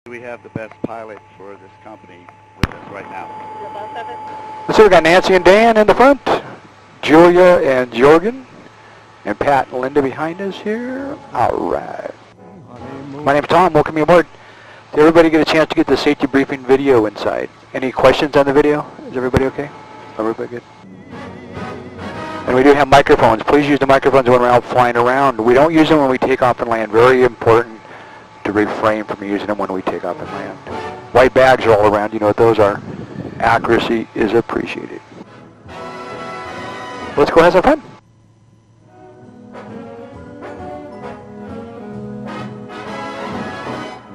We have the best pilot for this company with us right now. Let's see, we got Nancy and Dan in the front, Julia and Jorgen, and Pat and Linda behind us here. All right. My name's Tom. Welcome you aboard. Did everybody get a chance to get the safety briefing video inside? Any questions on the video? Is everybody okay? Everybody good? And we do have microphones. Please use the microphones when we're out flying around. We don't use them when we take off and land. Very important to refrain from using them when we take off and land. White bags are all around. You know what those are. Accuracy is appreciated. Let's go have some fun.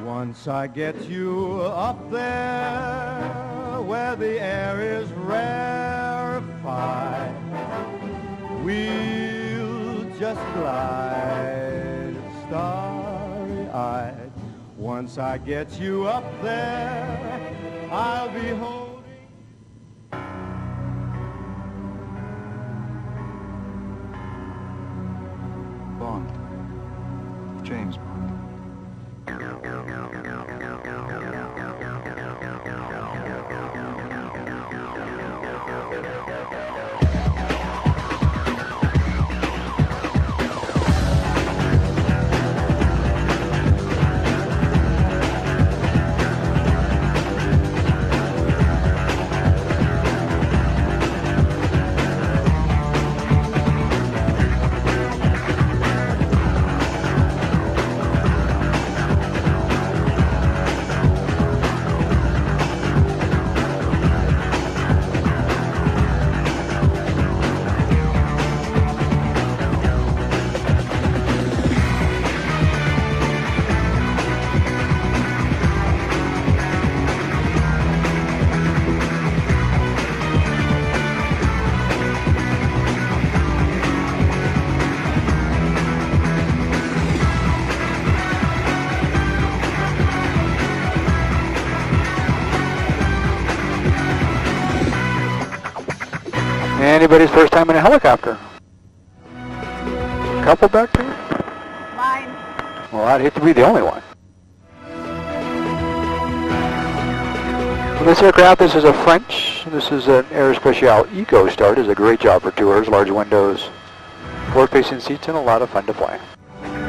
Once I get you up there where the air is rarefied, we'll just glide starry-eyed. Once I get you up there, I'll be holding. Bond. James Bond. Anybody's first time in a helicopter? Couple back there? Mine. Well, I'd hate to be the only one. Well, this aircraft, this is a French. This is an Air Speciale EcoStar. Does a great job for tours, large windows, forward-facing seats, and a lot of fun to fly. And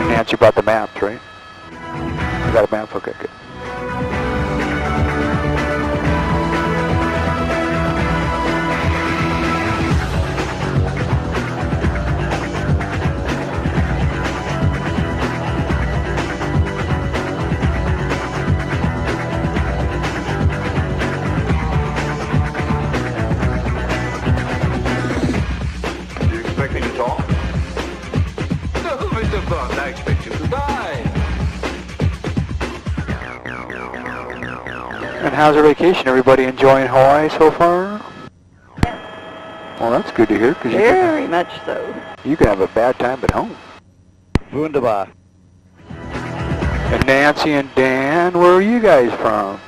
Nancy brought the maps, right? You got a map? Okay, good. I expect you to die. And how's your vacation? Everybody enjoying Hawaii so far? Well, that's good to hear. Cause Very much so. You can have a bad time at home. Wunderbar. And Nancy and Dan, where are you guys from?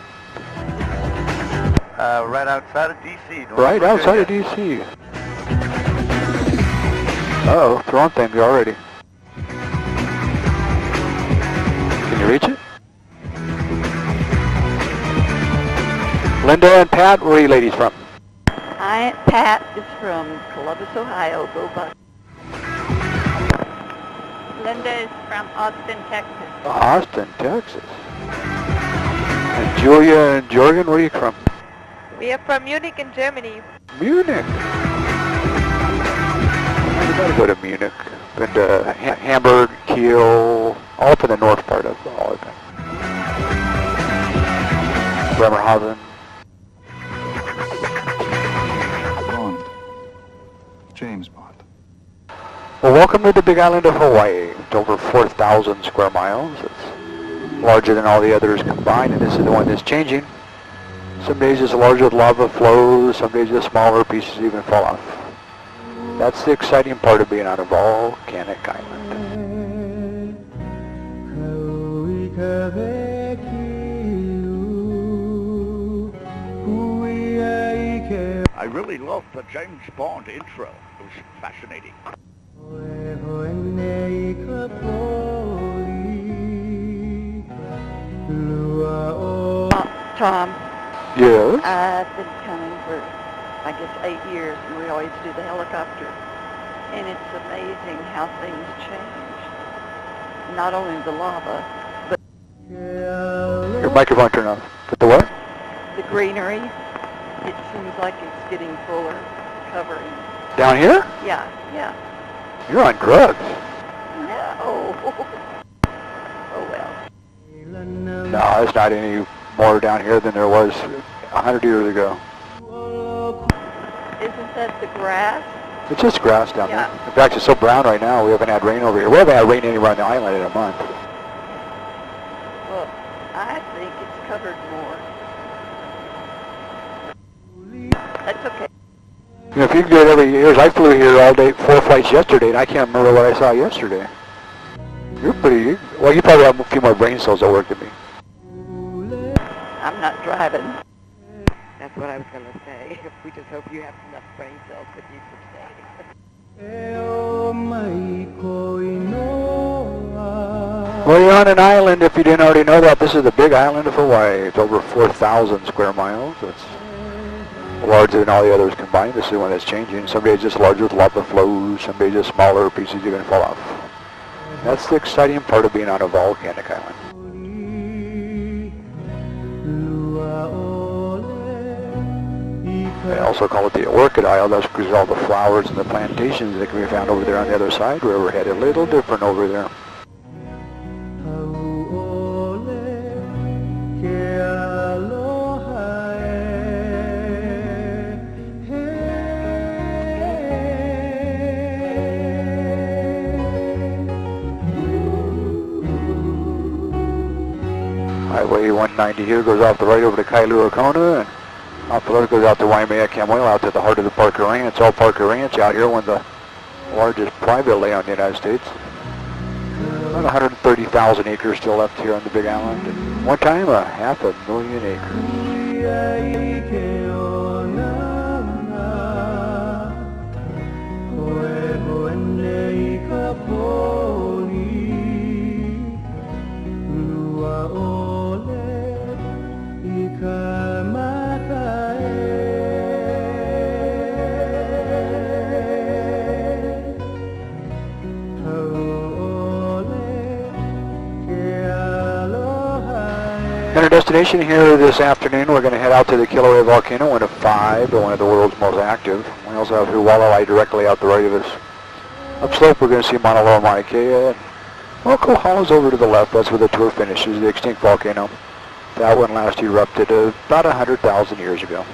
Right outside of D.C. Right outside of D.C. Uh-oh, throwing things already. Can you reach it? Linda and Pat, where are you ladies from? Pat is from Columbus, Ohio. Go Bucks. Linda is from Austin, Texas. Austin, Texas. And Julia and Jorgen, where are you from? We are from Munich in Germany. Munich. I gotta go to Munich. Been to Hamburg, Kiel, all up in the north part of all of them. Bremerhaven. Bond. James Bond. Well, welcome to the big island of Hawaii. It's over 4,000 square miles. It's larger than all the others combined, and this is the one that's changing. Some days it's larger with lava flows, some days the smaller pieces even fall off. That's the exciting part of being on a volcanic island. I really loved the James Bond intro. It was fascinating. Tom, Yes. I've been coming for, I guess, 8 years, and we always do the helicopter. And it's amazing how things change. Not only the lava, but Your microphone turned off. But the what? the greenery. It seems like it's getting fuller, covering. Down here? Yeah, yeah. You're on drugs. No. Oh, well. No, it's not any more down here than there was 100 years ago. Isn't that the grass? It's just grass down Yeah. there. In fact, it's so brown right now, we haven't had rain over here. We haven't had rain anywhere on the island in a month. Well, I think it's covered more. That's okay. You know, if you can do it every year, I flew here all day, 4 flights yesterday, and I can't remember what I saw yesterday. You're pretty, well, you probably have a few more brain cells that work than me. I'm not driving. That's what I was going to say. We just hope you have enough brain cells with you for today. Well, you're on an island, if you didn't already know that. This is the big island of Hawaii. It's over 4,000 square miles. It's larger than all the others combined. This is one that's changing. Some days just larger with lava flows. Some days just smaller pieces you're going to fall off. That's the exciting part of being on a volcanic island. They also call it the Orchid Isle. That's because of all the flowers and the plantations that can be found over there on the other side, where we're headed a little different over there. Highway 190 here goes off the right over to Kailua Kona, and off the left goes out to Waimea Kamoil, out to the heart of the Parker Ranch. It's all Parker Ranch out here, one of the largest private land in the United States. About 130,000 acres still left here on the Big Island. And one time, 500,000 acres. And our destination here this afternoon, we're going to head out to the Kilauea Volcano, one of 5, but one of the world's most active. We also have Hualalai directly out the right of us. Upslope, we're going to see Mauna Loa, Mauna Kea. Well, Kohala's over to the left. That's where the tour finishes, the extinct volcano. That one last erupted about 100,000 years ago.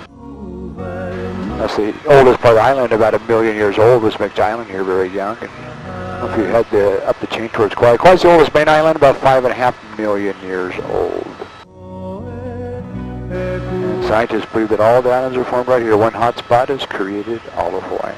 That's the oldest part of the island, about 1 million years old. Was Mixed Island here, very young. And if you head up the chain towards Kauai, Kauai's the oldest main island, about 5.5 million years old. And scientists believe that all the islands are formed right here. One hot spot has created all of Hawaii.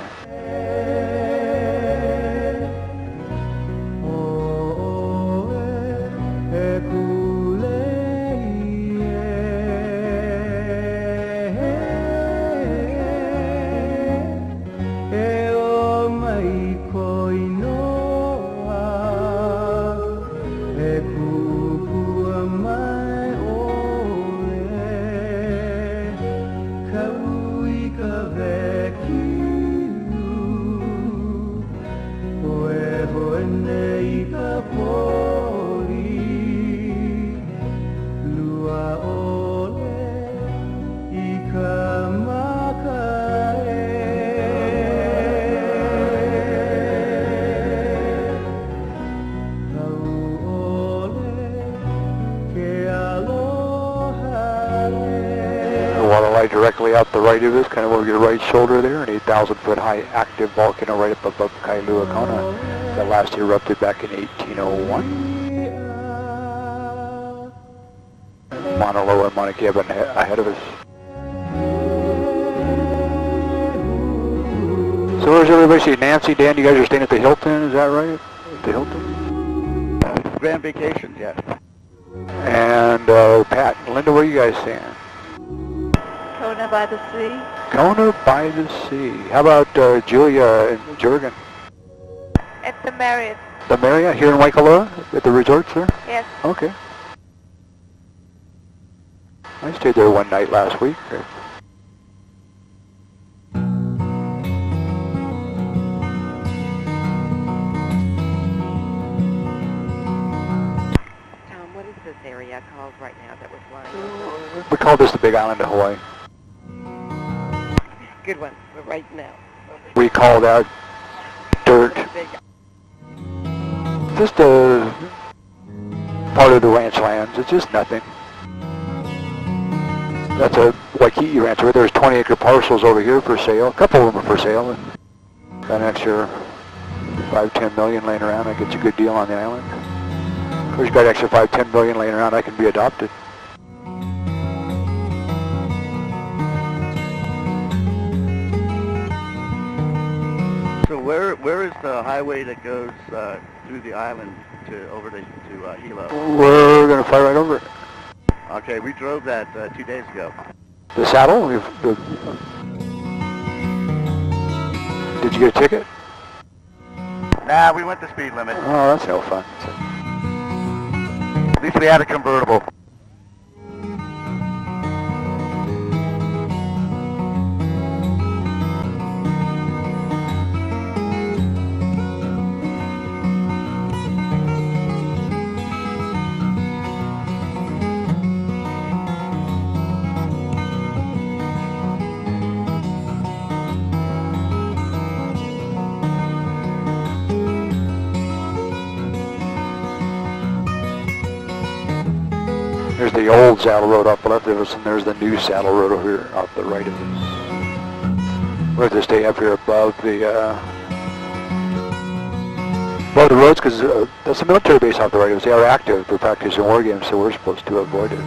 Directly out the right of us, kind of over your right shoulder there, an 8,000-foot high active volcano right up above Kailua Kona that last erupted back in 1801. Mauna Loa and Mauna Kea ahead of us. So where's everybody? See Nancy, Dan, you guys are staying at the Hilton, is that right? At the Hilton? Grand Vacations, yes. And Pat and Linda, where are you guys staying? Kona by the sea. Kona by the sea. How about Julia and Jurgen? At the Marriott. The Marriott here in Waikoloa at the resort, sir? Yes. Okay. I stayed there one night last week. Tom, what is this area called right now that we're flying? We call this the Big Island of Hawaii. Good one, but right now. We call that dirt. Big. Just a part of the ranch lands. It's just nothing. That's a Waikiki ranch. There's 20-acre parcels over here for sale. A couple of them are for sale. And got an extra 5-10 million laying around. That gets a good deal on the island. Of course, you got extra 5-10 million laying around. I can be adopted. So where is the highway that goes through the island to over to Hilo? We're going to fly right over it. Okay, we drove that 2 days ago. The saddle? Did you get a ticket? Nah, we went the speed limit. Oh, that's no fun. At least we had a convertible. There's the old saddle road off the left of us, and there's the new saddle road over here off the right of us. We have to stay up here above the roads because that's a military base off the right of us. They are active for practicing war games, so we're supposed to avoid it.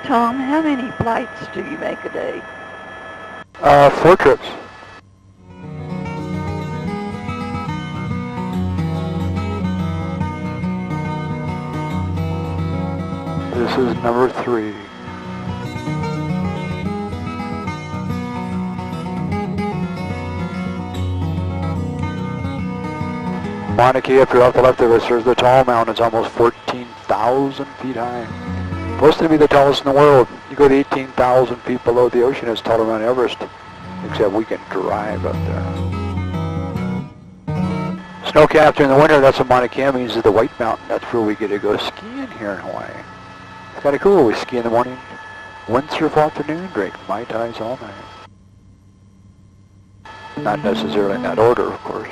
Tom, how many flights do you make a day? 4 trips. This is number 3. Mauna Kea, up here off the left of us, there's the tall mountain. It's almost 14,000 feet high. Supposed to be the tallest in the world. You go to 18,000 feet below the ocean, it's taller than Everest. Except we can drive up there. Snow-capped in the winter, that's what Mauna Kea means, is the White Mountain. That's where we get to go skiing here in Hawaii. It's kind of cool. We ski in the morning, windsurf afternoon, drink Mai Tais all night. Not necessarily in that order, of course.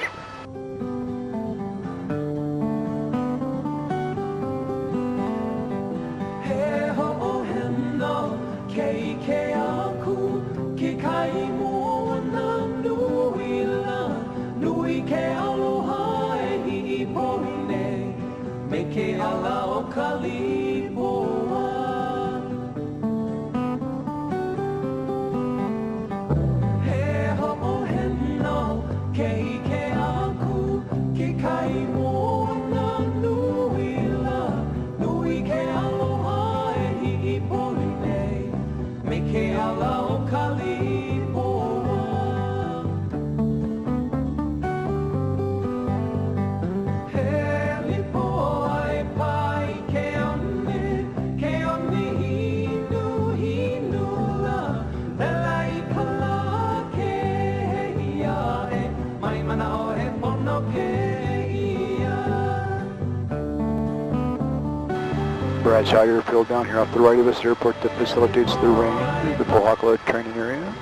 Brad Shire Field down here off the right of us, airport that facilitates the range, the Pohakuloa training area.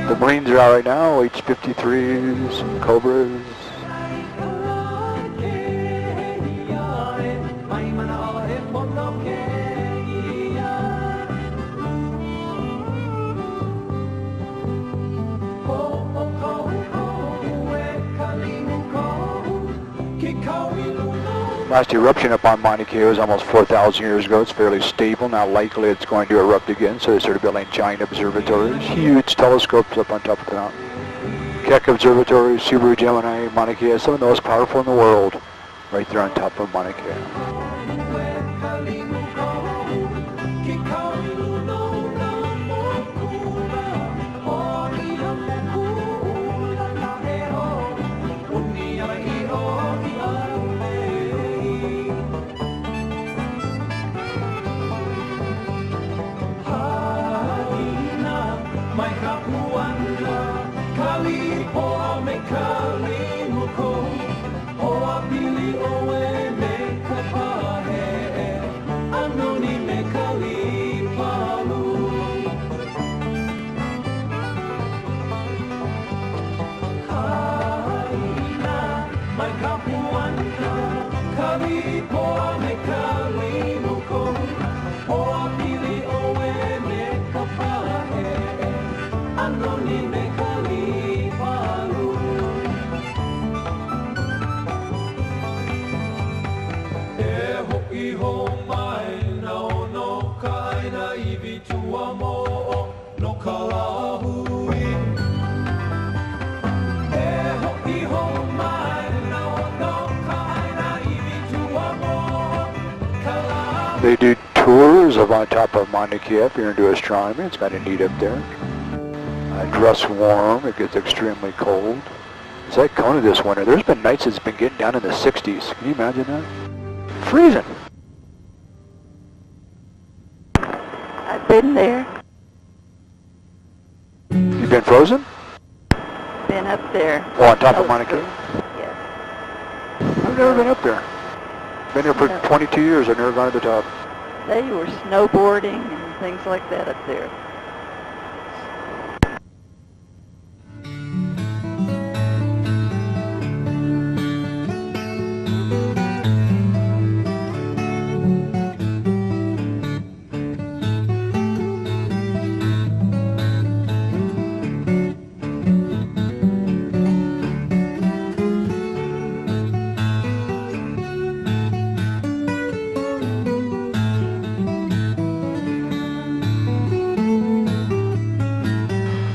The Marines are out right now, H-53s, Cobras. Last eruption upon Mauna Kea was almost 4,000 years ago. It's fairly stable. Now likely it's going to erupt again, so they started building giant observatories, huge telescopes up on top of the mountain. Keck Observatory, Subaru Gemini, Mauna Kea, some of the most powerful in the world, right there on top of Mauna Kea. They do tours of on top of Mauna Kea if you're into astronomy. It's kind of neat up there. Dress warm. It gets extremely cold. It's like Kona this winter. There's been nights it's been getting down in the 60s. Can you imagine that? Freezing. I've been there. You've been frozen? Been up there. Oh, on top of Mauna Kea? Yes. I've never been up there. Been here for 22 years. I've never gone to the top. They were snowboarding and things like that up there.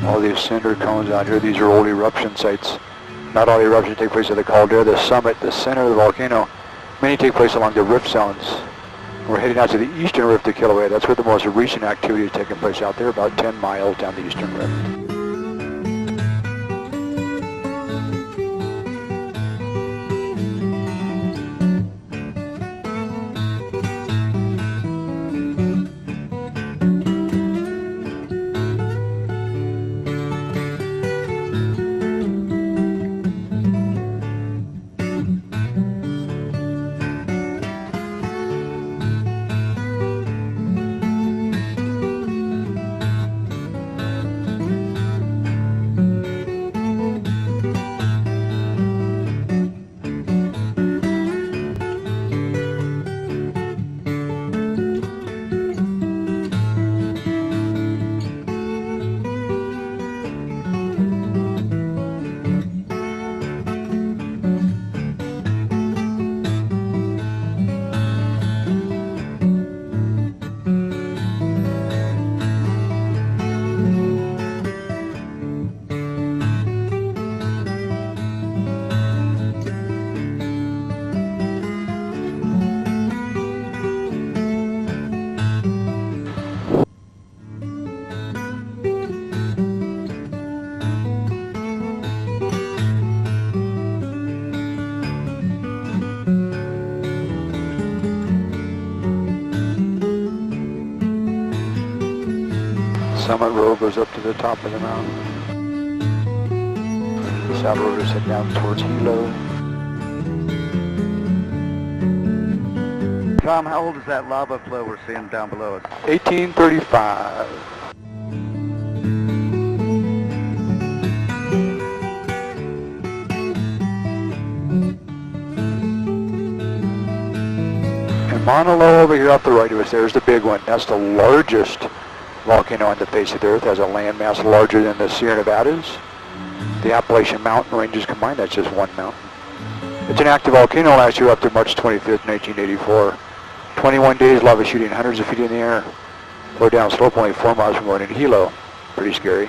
All these cinder cones out here, these are old eruption sites. Not all eruptions take place at the caldera. The summit, the center of the volcano, many take place along the rift zones. We're heading out to the eastern rift of Kilauea. That's where the most recent activity is taking place out there, about 10 miles down the eastern rift. Summit Road goes up to the top of the mountain. The South Road is heading down towards Hilo. Tom, how old is that lava flow we're seeing down below us? 1835. And Mauna Loa over here off the right of us, there's the big one. That's the largest volcano on the face of the earth. Has a landmass larger than the Sierra Nevadas. The Appalachian mountain ranges combined, that's just one mountain. It's an active volcano. Last year erupted March 25th, 1984. 21 days lava shooting hundreds of feet in the air. We're down slope only 4 miles from going into Hilo. Pretty scary.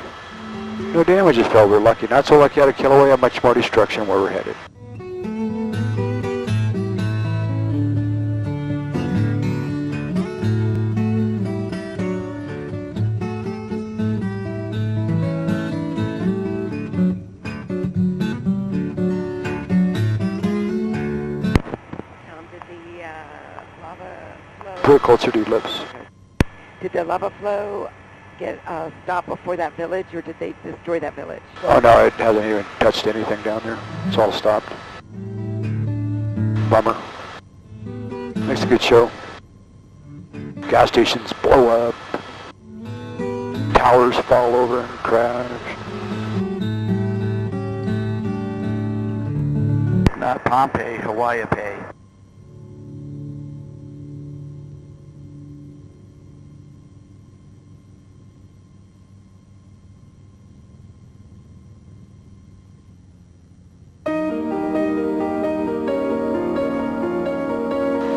No damage is felt. We're lucky. Not so lucky out of Kilauea. Much more destruction where we're headed. Tom, did the lava flow... Pretty closer to ellipse. Did the lava flow get stop before that village, or did they destroy that village? Oh no, it hasn't even touched anything down there. It's all stopped. Bummer. Makes a good show. Gas stations blow up. Towers fall over and crash. Not Pompeii, Hawaii Pay.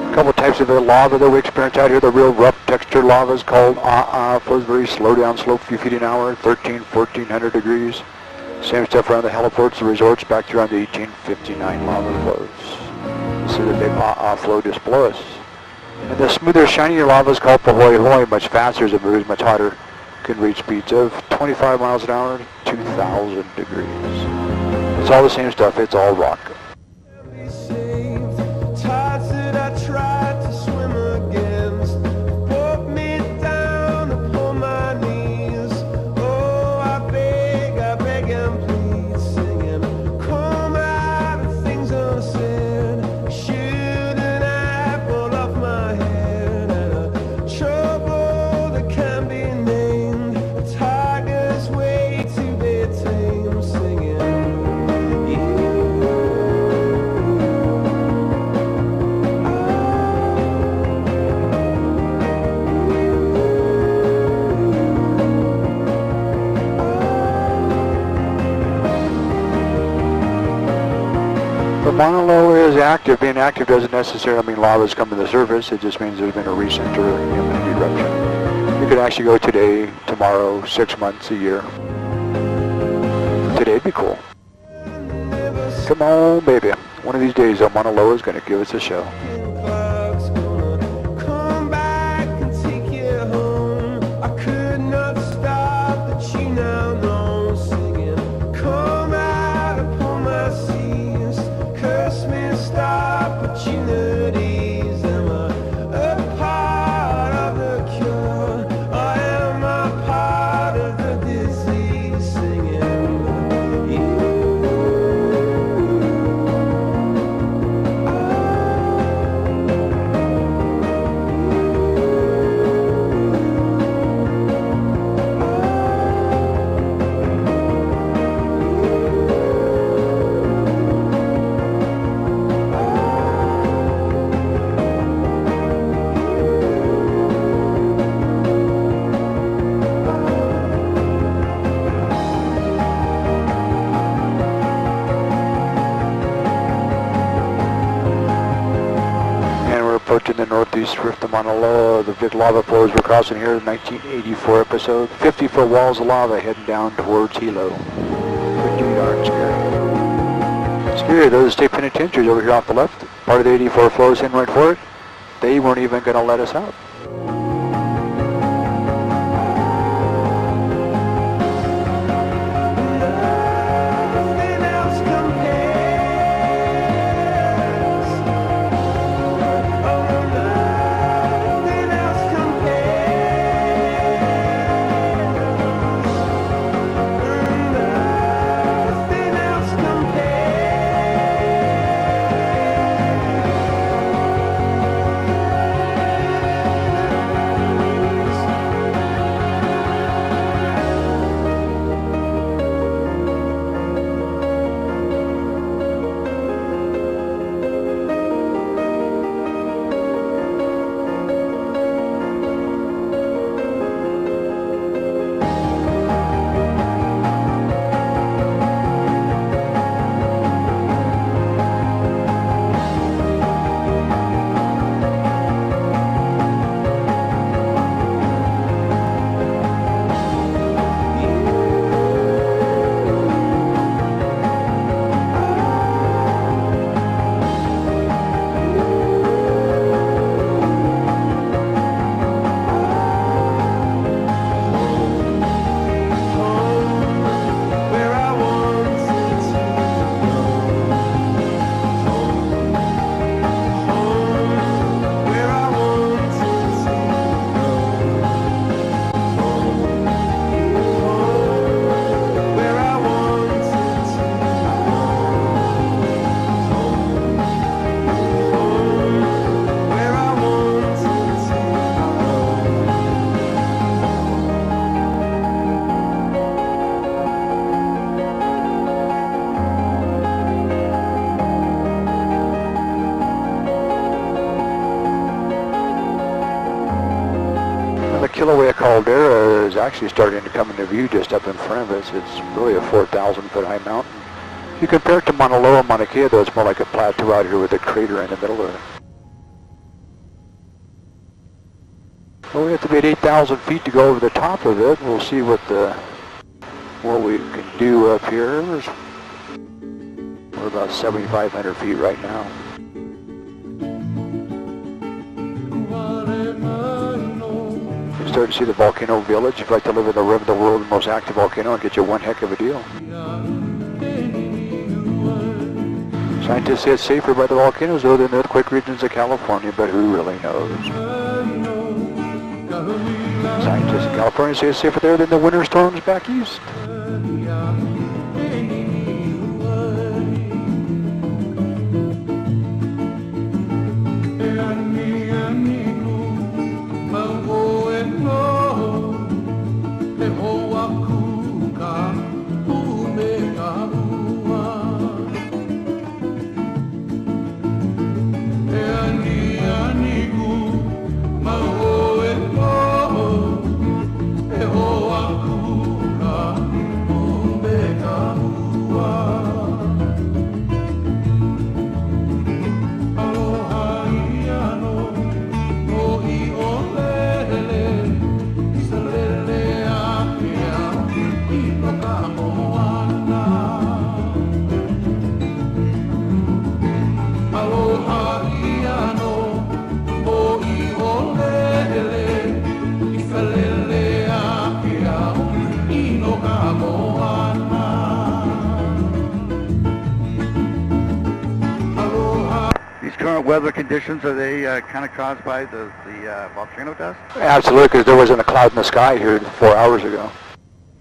A couple types of the lava that we experience out here. The real rough texture lava is called flows very slow down slope, a few feet an hour, 1400 degrees. Same stuff around the heliports, the resorts, back to around the 1859 lava flows. So the big flow just below us. And the smoother, shinier lava is called Pahoehoe, Hoi, much faster as it moves, much hotter. Can reach speeds of 25 miles an hour, 2,000 degrees. It's all the same stuff, it's all rock. Tides that I tried to swim against brought me down upon my knees. Oh, I beg and plead, singing, come out of things unsaid. Shoot an apple off my head, and a trouble that can be named. A tiger's way to be tamed, singing. But Mauna Loa is active. Being active doesn't necessarily mean lava's come to the surface. It just means there's been a recent or imminent eruption. You could actually go today, tomorrow, 6 months, a year. Today'd be cool. Come on, baby. One of these days, Mauna Loa is going to give us a show. Clock's gonna come back and take you home. I could not stop the tune now, no, singing. Come out upon my seas, curse missed opportunities. Am I a part of the cure, or am I part of the disease? Singing. Approaching the northeast rift of Mauna Loa. The big lava flows we're crossing here, the 1984 episode. 50-foot walls of lava heading down towards Hilo. Pretty darn scary. Scary, those state penitentiaries over here off the left. Part of the 84 flows in right for it. They weren't even going to let us out. caldera is actually starting to come into view just up in front of us. It's really a 4,000-foot high mountain. If you compare it to Mauna Loa, Mauna Kea, though, it's more like a plateau out here with a crater in the middle of it. Well, we have to be at 8,000 feet to go over the top of it. We'll see what we can do up here. We're about 7,500 feet right now. You start to see the volcano village. If you like to live in the rim of the world, the most active volcano, it'll get you one heck of a deal. Scientists say it's safer by the volcanoes, though, than the earthquake regions of California, but who really knows? Scientists in California say it's safer there than the winter storms back east. Weather conditions, are they kind of caused by the volcano dust? Absolutely, because there wasn't a cloud in the sky here 4 hours ago.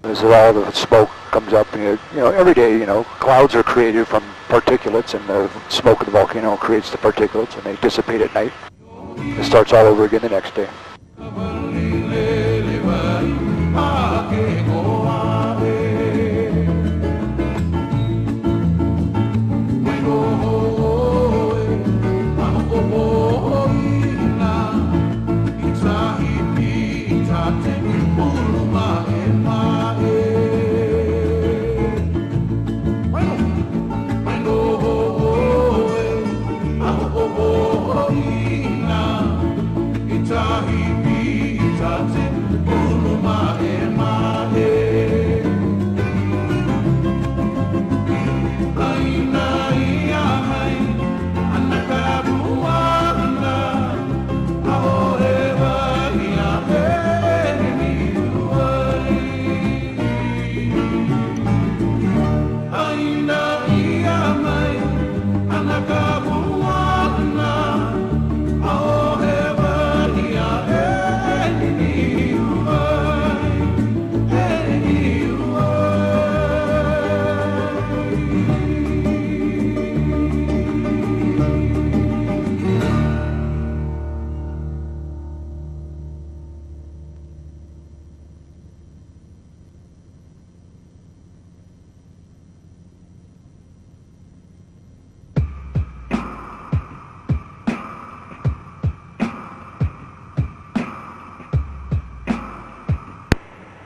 This is all the smoke comes up, and every day, clouds are created from particulates, and the smoke of the volcano creates the particulates, and they dissipate at night. It starts all over again the next day.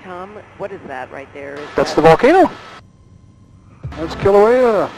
Tom, what is that right there? That's the volcano. That's Kilauea.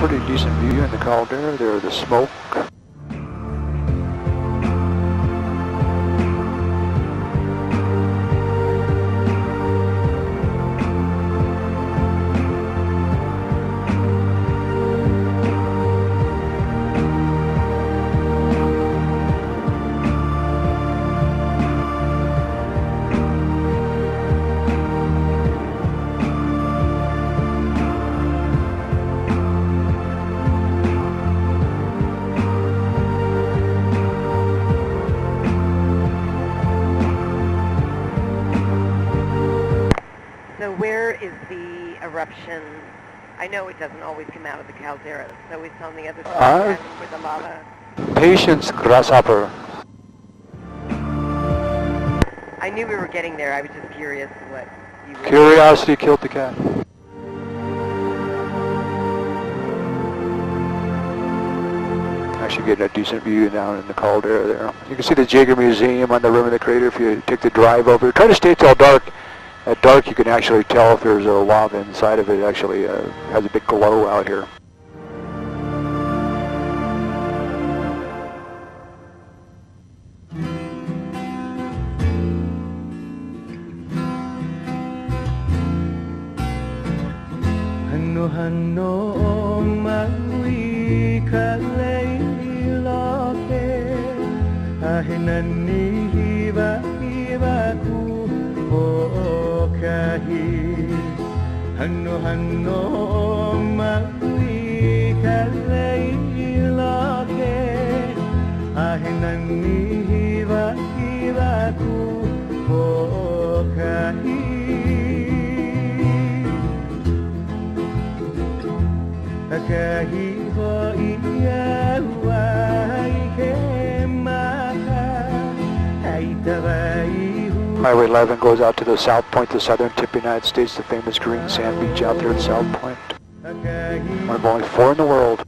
Pretty decent view in the caldera there, the smoke. is the eruption? I know it doesn't always come out of the caldera, so it's on the other side Uh, where the lava... Patience, grasshopper. I knew we were getting there. I was just curious what you were... Curiosity killed the cat. Actually getting a decent view down in the caldera there. You can see the Jaeger Museum on the rim of the crater if you take the drive over. Try to stay till dark. At dark you can actually tell if there's a lava inside of it. It actually has a big glow out here. Hanno hanno maui kalei loke ahinani hiba hiba ku o kahi Hanno hanno maui kalei loke ahinani hiba hiba ku o kahi Akahi ho iya wai kemaka aitawai hu Highway 11 goes out to the south point, the southern tip of the United States, the famous green sand beach out there at South Point. One of only 4 in the world.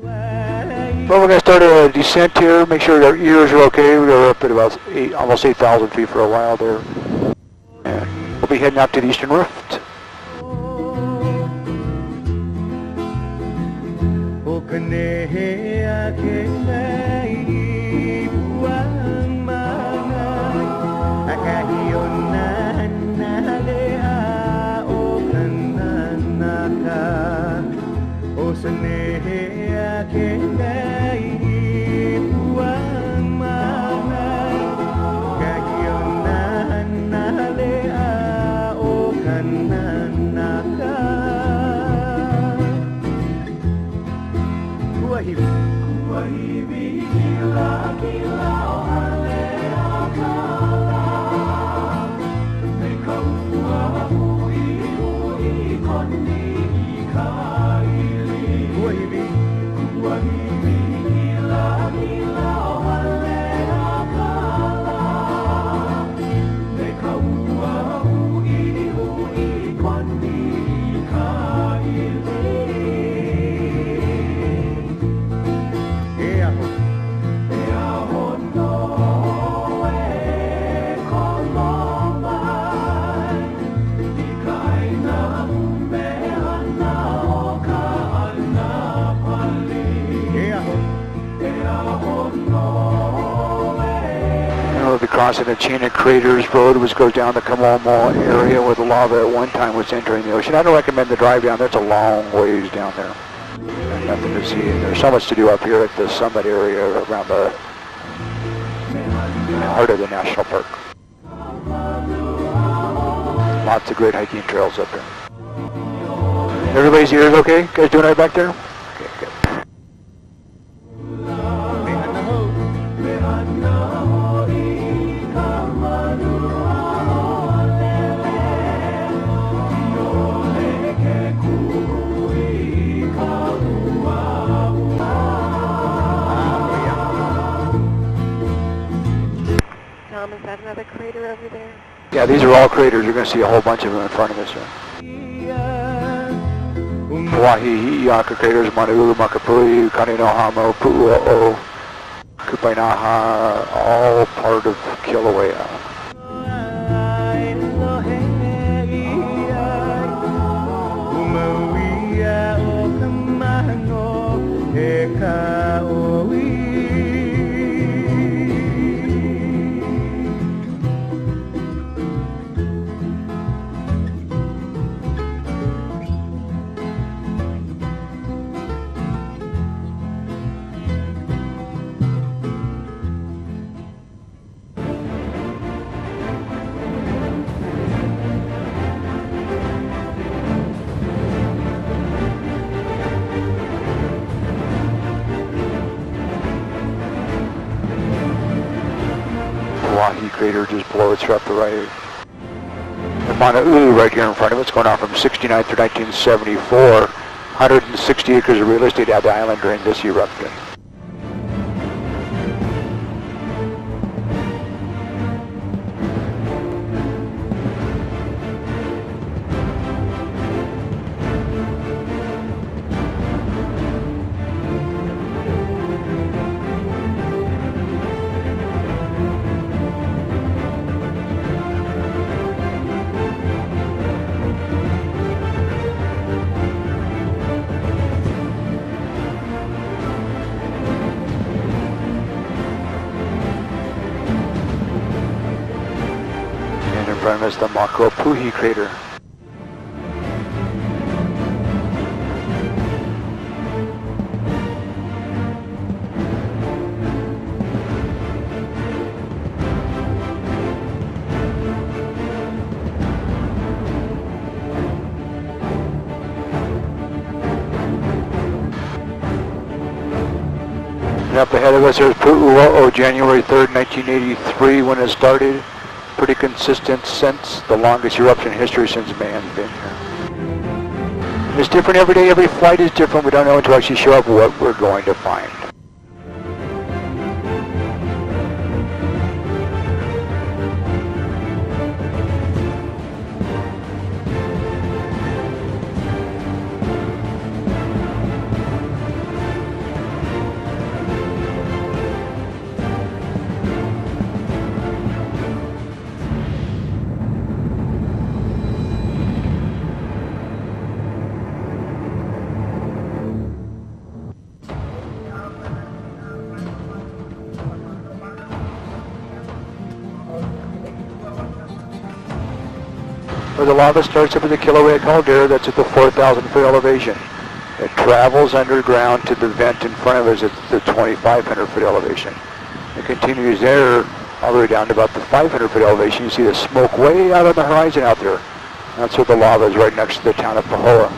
Well, we're going to start a descent here. Make sure our ears are okay. We were up at about almost 8,000 feet for a while there. And we'll be heading out to the Eastern Rift. Okanehe akenai buang manai akahiona nalea okananaka Osanehe akenai buang manai akahiona nalea okananaka Kuwahibi kila kila ohale akala Mekauwa hui hui koni ikaili Kuwahibi kila kila ohale akala Mekauwa hui hui koni ikaili We'll be crossing the Chain of Craters Road, which goes down the Kamomo area where the lava at one time was entering the ocean. I don't recommend the drive down. That's a long ways down there. There's nothing to see. There's so much to do up here at the summit area around the heart of the national park. Lots of great hiking trails up there. Everybody's ears okay? You guys doing all right back there? Okay, good. Tom, is that another crater over there? Yeah, these are all craters. You're going to see a whole bunch of them in front of us here. Hawaii, Iaka craters, Manulu, Makapui, Kaninohamo, Pu'u'o, Kupainaha, all part of Kilauea. Hawaii crater just below its up the right. The Mauna Ulu right here in front of us, going on from 69 through 1974. 160 acres of real estate at the island during this eruption. In front of us, the Makopuhi crater. And up ahead of us, there's Pu'uo'o, January 3rd, 1983, when it started. Pretty consistent since the longest eruption in history since man's been here. It's different every day, every flight is different. We don't know until we actually show up what we're going to find. Where the lava starts up at the Kilauea caldera, that's at the 4,000 foot elevation. It travels underground to the vent in front of us at the 2,500 foot elevation. It continues there all the way down to about the 500 foot elevation. You see the smoke way out on the horizon out there. That's where the lava is, right next to the town of Pahoa.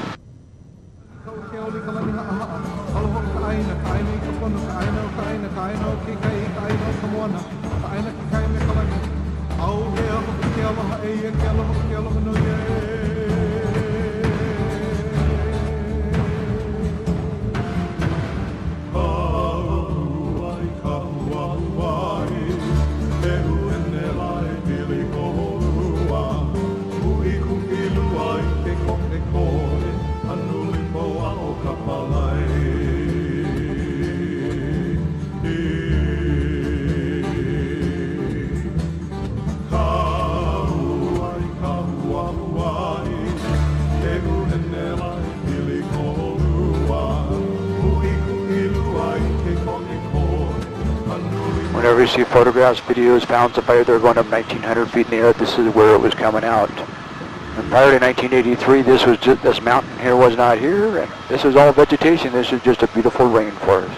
Whenever you see photographs, videos, found up they're going up 1,900 feet in the air, this is where it was coming out. And prior to 1983, this mountain here was not here, and this is all vegetation. This is just a beautiful rainforest.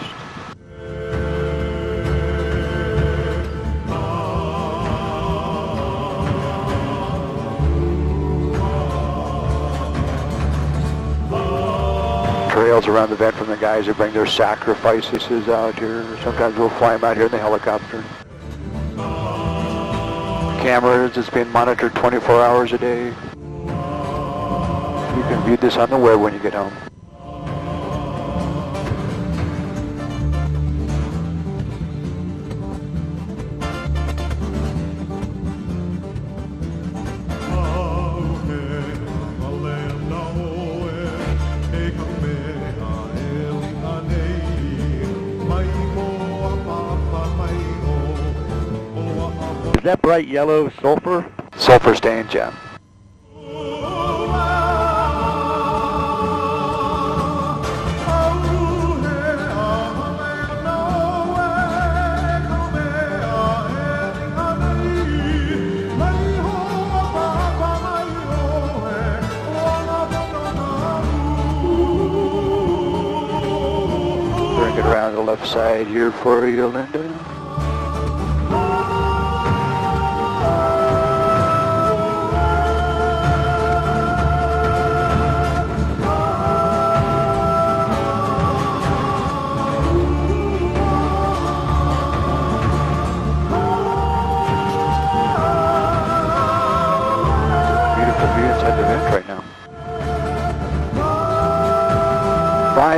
Trails around the vent from the guys who bring their sacrifices out here. Sometimes we'll fly them out here in the helicopter. Cameras, it's being monitored 24 hours a day. You can view this on the web when you get home. Is that bright yellow sulfur? Sulfur stains, yeah. Bring it around the left side here for you, Linda.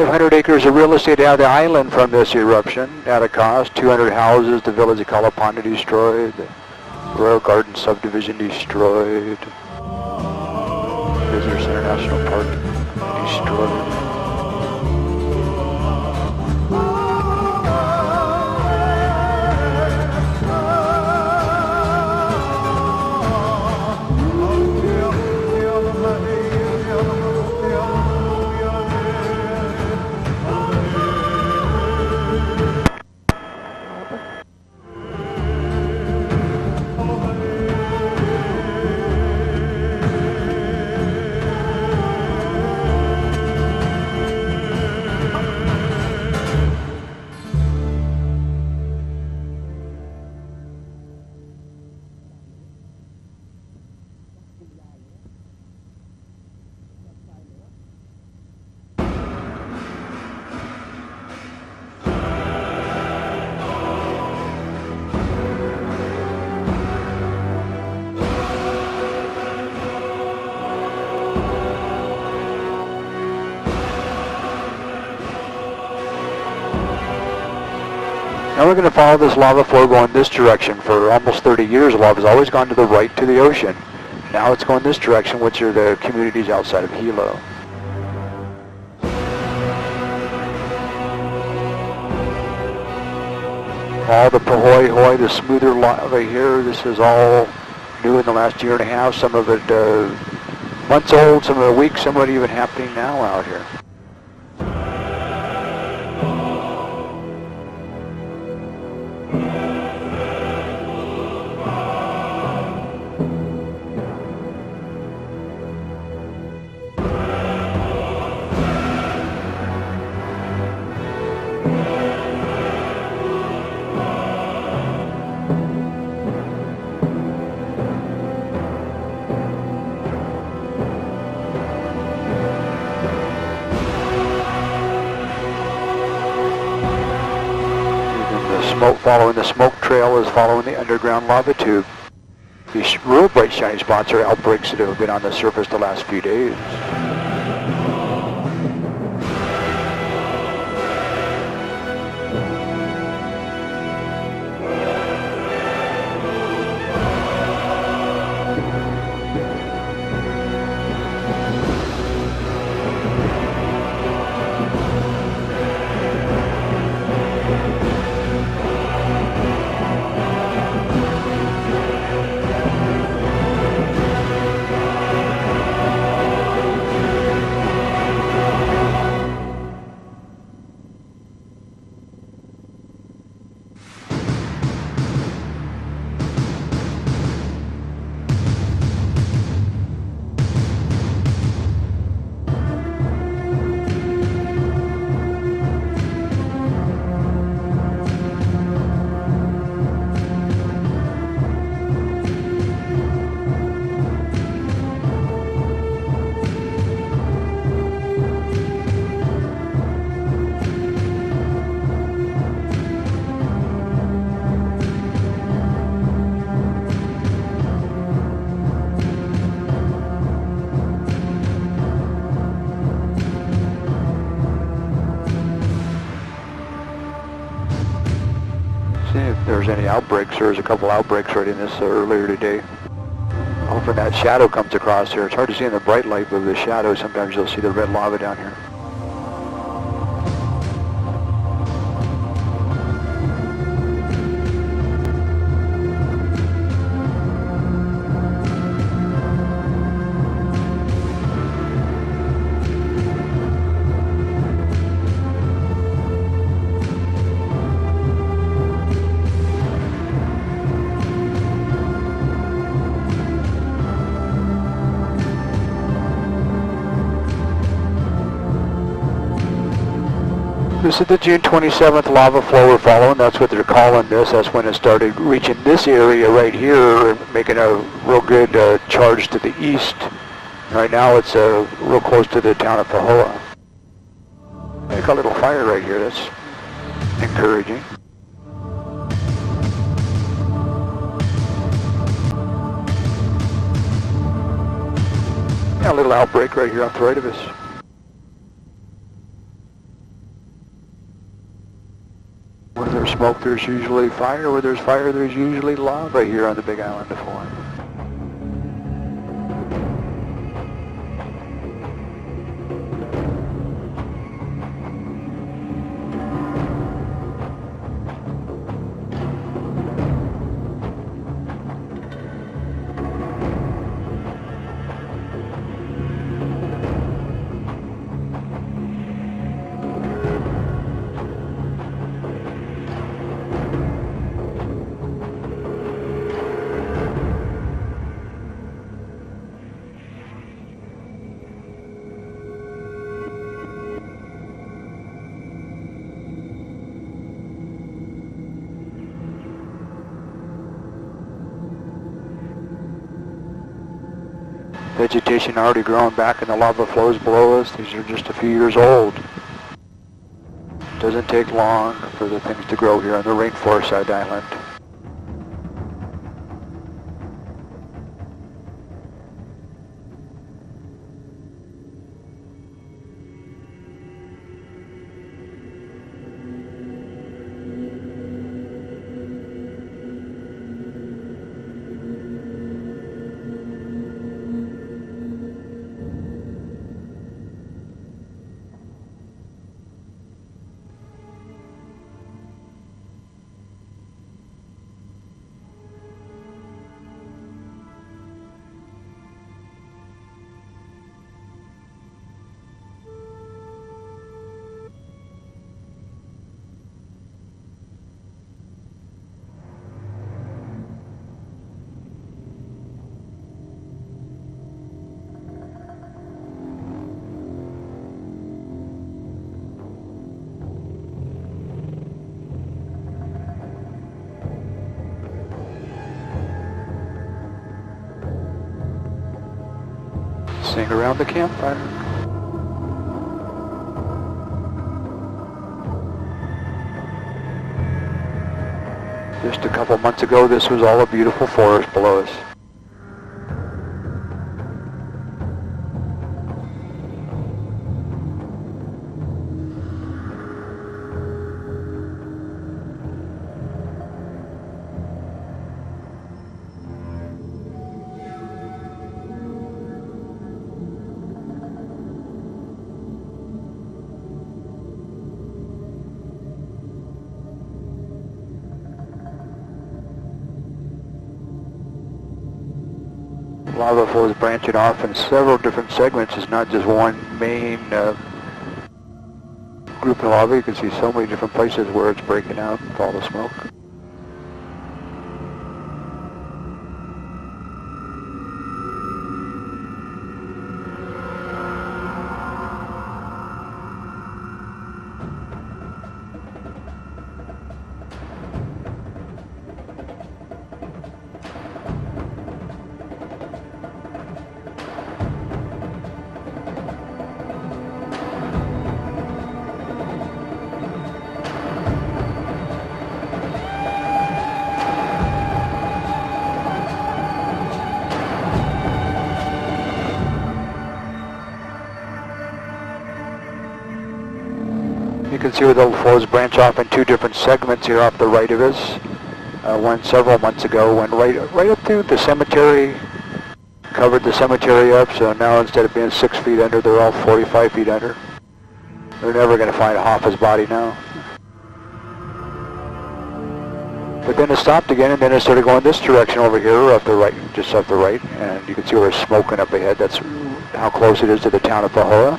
500 acres of real estate out of the island from this eruption at a cost. 200 houses, the village of Kalapana destroyed, the Royal Garden subdivision destroyed, Visitors International Park destroyed. Now we're going to follow this lava flow going this direction. For almost 30 years, lava has always gone to the right to the ocean. Now it's going this direction, which are the communities outside of Hilo. All the Pahoehoe, the smoother lava here, this is all new in the last year and a half. Some of it months old, some of it weeks, some of it even happening now out here. Following the smoke trail is following the underground lava tube. These real bright shiny spots are outbreaks that have been on the surface the last few days. See if there's any outbreaks. There's a couple outbreaks right in this earlier today. Often that shadow comes across here. It's hard to see in the bright light, but with the shadow, sometimes you'll see the red lava down here. This is the June 27th lava flow we're following. That's what they're calling this. That's when it started reaching this area right here, making a real good charge to the east. Right now it's real close to the town of Pahoa. Make a little fire right here. That's encouraging. Yeah, a little outbreak right here off the right of us. there's smoke, there's usually fire. Where there's fire, there's usually lava here on the Big Island of Hawaii. Vegetation already growing back and the lava flows below us. These are just a few years old. Doesn't take long for the things to grow here on the rainforest side island. Sing around the campfire. Just a couple months ago, this was all a beautiful forest below us. Lava flows branching off in several different segments. It's not just one main group of lava. You can see so many different places where it's breaking out with all the smoke. You can see where the flows branch off in two different segments here off the right of us. One several months ago went right up through the cemetery, covered the cemetery up, so now instead of being 6 feet under, they're all 45 feet under. They're never going to find Hoffa's body now. But then it stopped again, and then it started going this direction over here, up the right, just up the right, and you can see where it's smoking up ahead. That's how close it is to the town of Pahoa.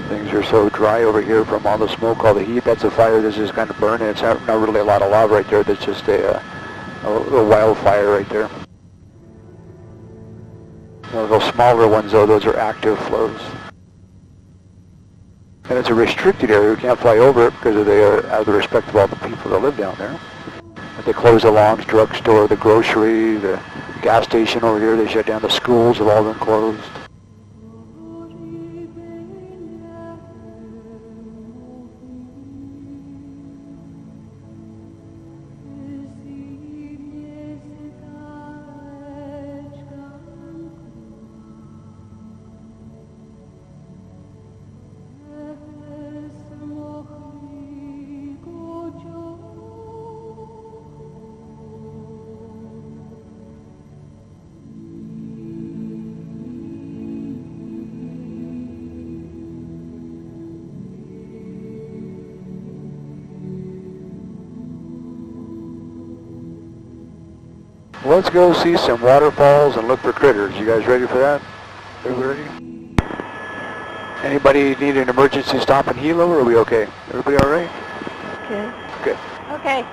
Things are so dry over here from all the smoke, all the heat. That's a fire that's just kind of burning. It's not really a lot of lava right there. That's just a little wildfire right there. The little smaller ones, though, those are active flows. And it's a restricted area. We can't fly over it because of the, out of the respect of all the people that live down there. But they closed the Long's drugstore, the grocery, the gas station over here. They shut down. The schools have all been closed. Let's go see some waterfalls and look for critters. You guys ready for that? Everybody ready? Anybody need an emergency stop in Hilo, or are we okay? Everybody all right? Okay. Okay. Okay.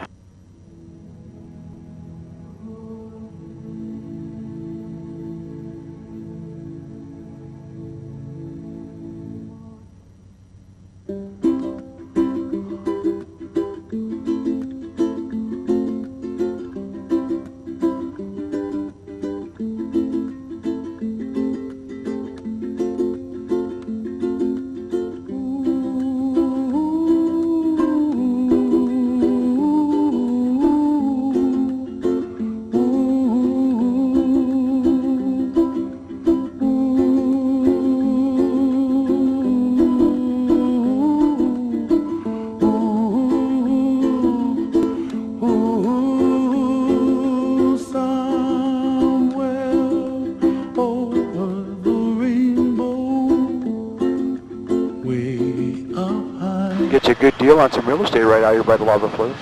Gets a good deal on some real estate right out here by the lava flows.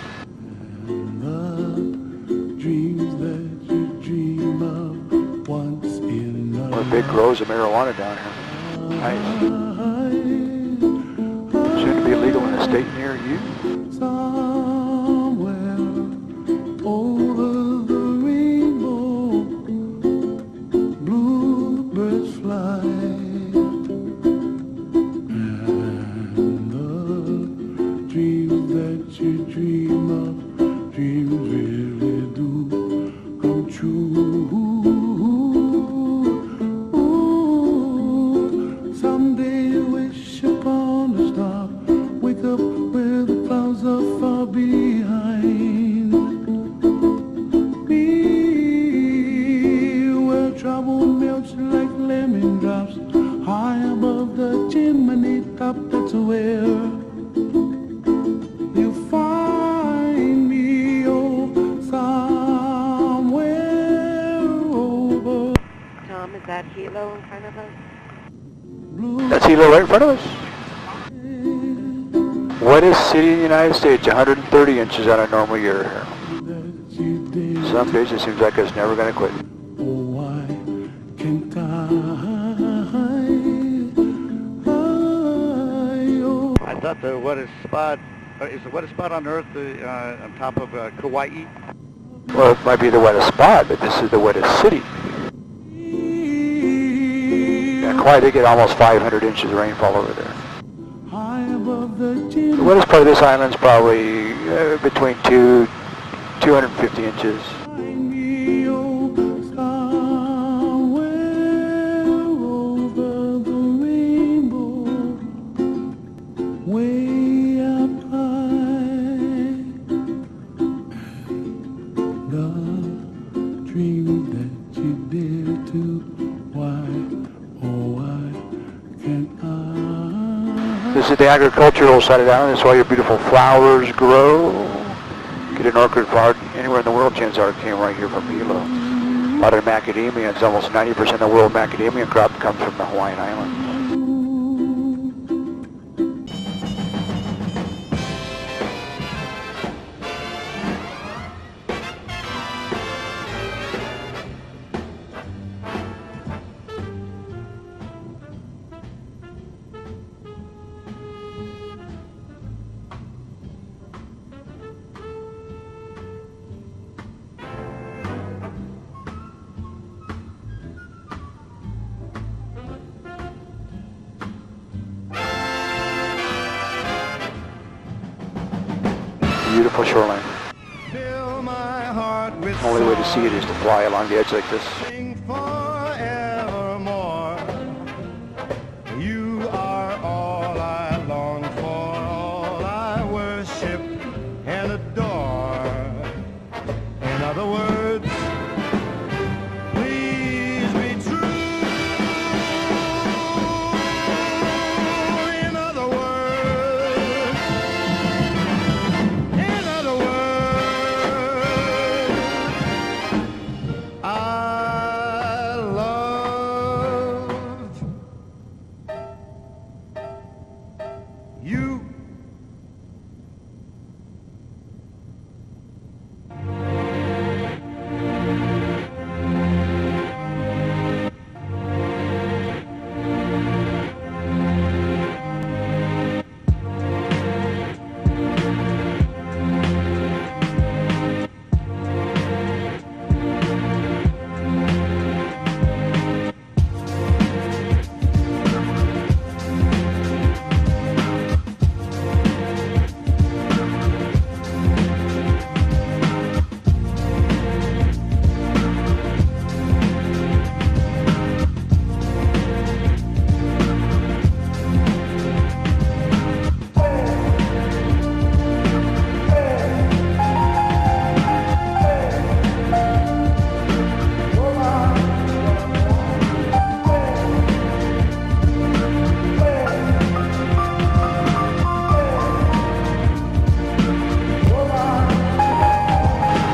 One of the big grows of marijuana down here. Nice. Soon to be legal in a state near you. Is that Hilo in front of us? That's Hilo right in front of us. Wettest city in the United States, 130 inches on a normal year here. Some days it seems like it's never going to quit. I thought the wettest spot, is the wettest spot on Earth on top of Kauai? Well, it might be the wettest spot, but this is the wettest city. Yeah, Kauai, they get almost 500 inches of rainfall over there. The wettest part of this island is probably between 250 inches. This is the agricultural side of the island. This is where your beautiful flowers grow. Get an orchid flower anywhere in the world, chances are it came right here from Hilo. A lot of macadamia. It's almost 90% of the world macadamia crop comes from the Hawaiian Islands. beautiful shoreline. Fill my heart with The only way to see it is to fly along the edge like this. sing forevermore. You are all I long for, all I worship and adore. In other words, please be true. In other words, I love you.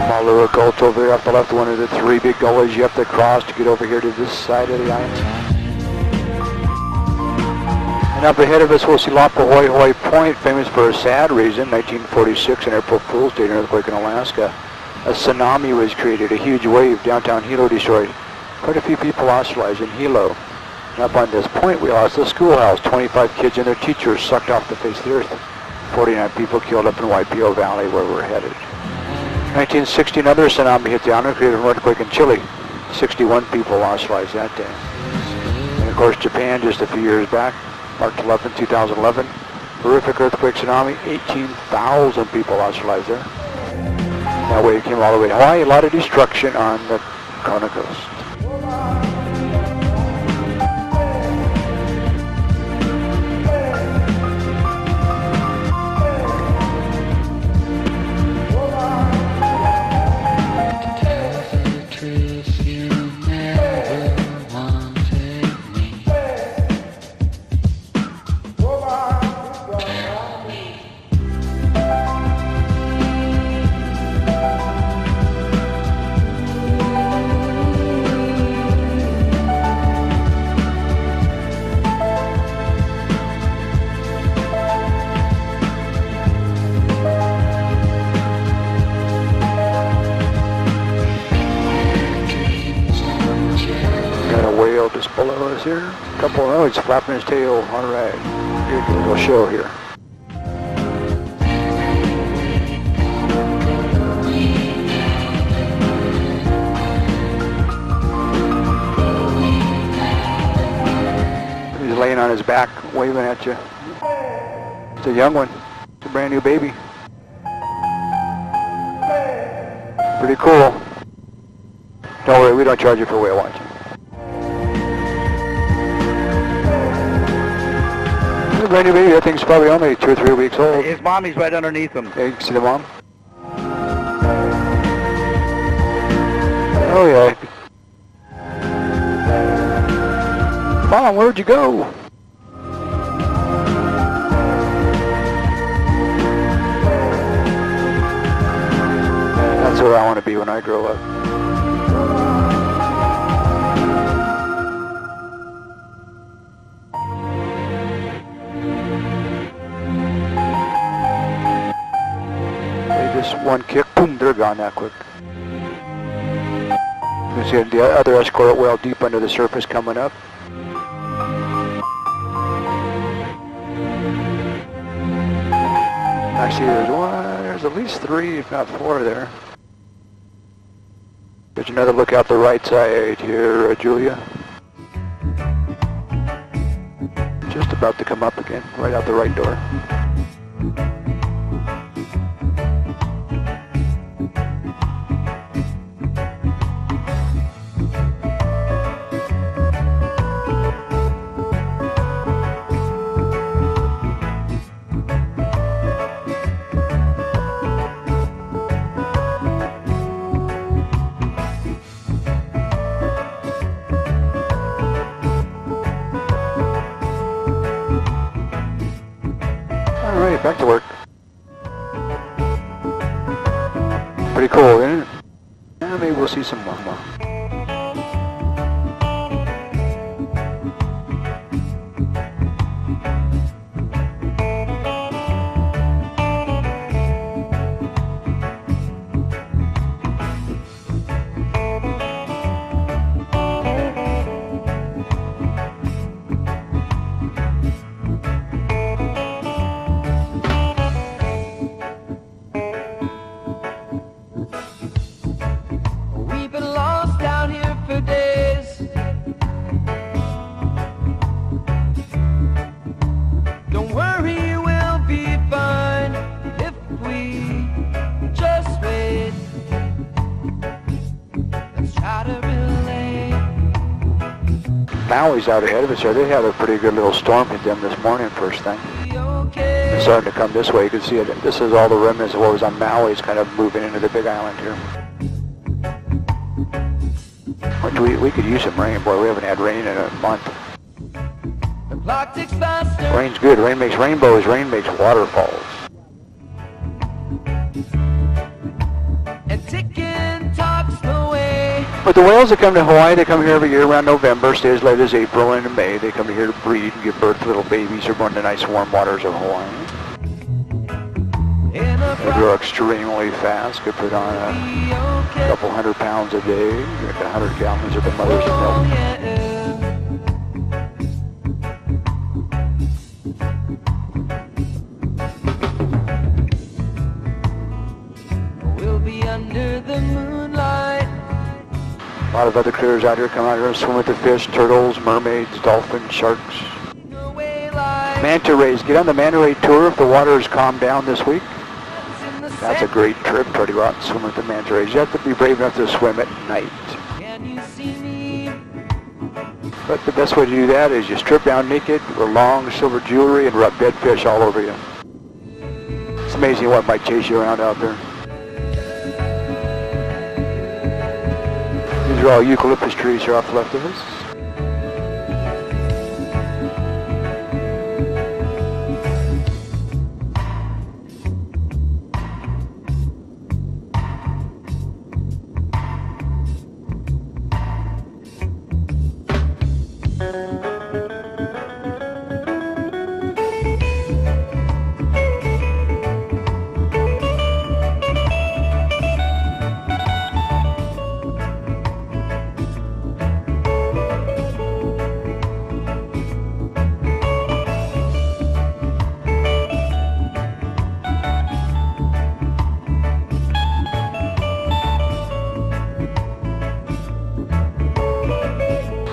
Small little gulch over there off the left, one of the three big gullies you have to cross to get over here to this side of the island. And up ahead of us we'll see Lopahoehoe Point, famous for a sad reason. 1946, an April Fool's Day, an earthquake in Alaska. A tsunami was created, a huge wave, downtown Hilo destroyed. Quite a few people hospitalized in Hilo. And up on this point we lost the schoolhouse, 25 kids and their teachers sucked off the face of the earth. 49 people killed up in Waipio Valley where we're headed. 1960, another tsunami hit the island, created an earthquake in Chile. 61 people lost lives that day. And of course Japan just a few years back, March 11, 2011, horrific earthquake tsunami, 18,000 people lost lives there. That wave came all the way to Hawaii, a lot of destruction on the Kona coast. Just below us here. A couple of he's flapping his tail. All right. Here's a little show here. He's laying on his back, waving at you. It's a young one. It's a brand new baby. Pretty cool. Don't worry, we don't charge you for whale watching. Brand new baby, that thing's probably only 2 or 3 weeks old. His mommy's right underneath him. Yeah, you can see the mom? Oh yeah. Mom, where'd you go? That's where I want to be when I grow up. Just one kick, boom, they're gone that quick. You can see the other escort whale deep under the surface coming up. Actually, there's at least 3, if not 4 there. There's another look out the right side here, Julia. Just about to come up again, right out the right door. get back to work. Pretty cool, isn't it? Yeah, maybe we'll see some more. We've been lost out here for days. Don't worry, we'll be fine if we just wait. Let's try to relate. Maui's out ahead of us here. They had a pretty good little storm hit them this morning, first thing. Be okay. It's starting to come this way. You can see it. This is all the remnants of what was on Maui. It's kind of moving into the big island here. We could use some rain, boy. We haven't had rain in a month. The clock ticks faster. Rain's good. Rain makes rainbows. Rain makes waterfalls. And ticking talks the way. But the whales that come to Hawaii, they come here every year around November, stay as late as April and May. They come here to breed and give birth to little babies. They're born in the nice warm waters of Hawaii. In a They grow extremely fast. Could put on a be okay. couple 100 pounds a day, like 100 gallons of the mother's Oh, milk. yeah. We'll be under the moonlight. A lot of other critters out here come out here and swim with the fish, turtles, mermaids, dolphins, sharks. No way like Manta rays. Get on the manta ray tour if the water has calmed down this week. in the That's a sand. great trip. Try to go out and swim with the manta rays. You have to be brave enough to swim at night. Can you see me? But the best way to do that is you strip down naked, wear long silver jewelry, and rub dead fish all over you. It's amazing what might chase you around out there. These are all eucalyptus trees here off left of us.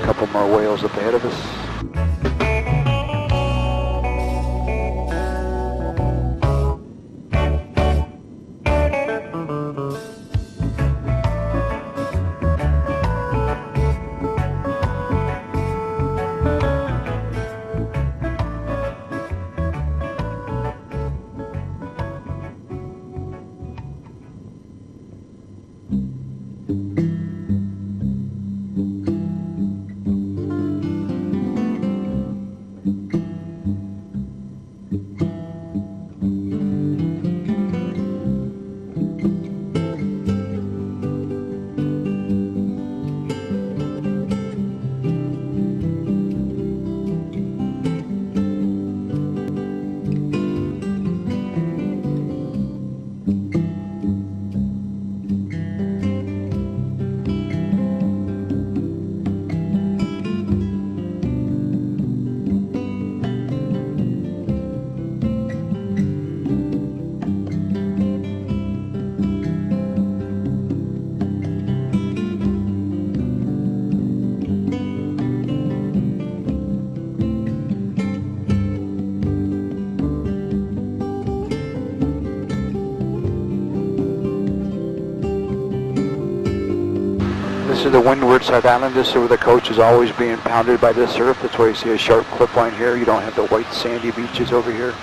Couple more whales up ahead of us. This is the Windward South Island. This is where the coast is always being pounded by the surf. That's why you see a sharp cliff line here. You don't have the white sandy beaches over here.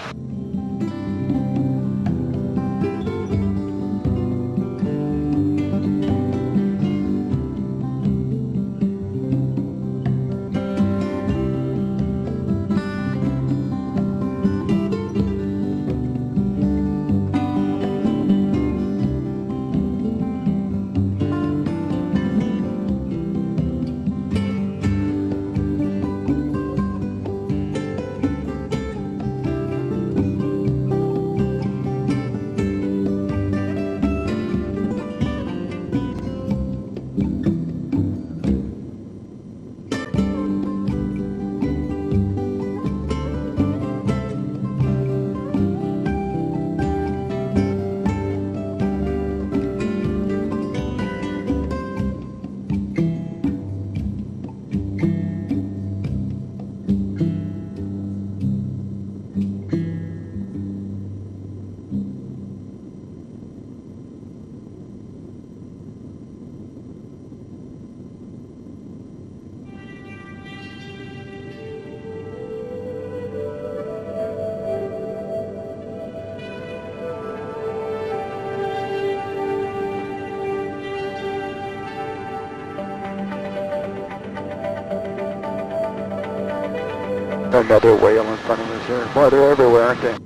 Another whale in front of us here. Boy, they're everywhere, aren't they?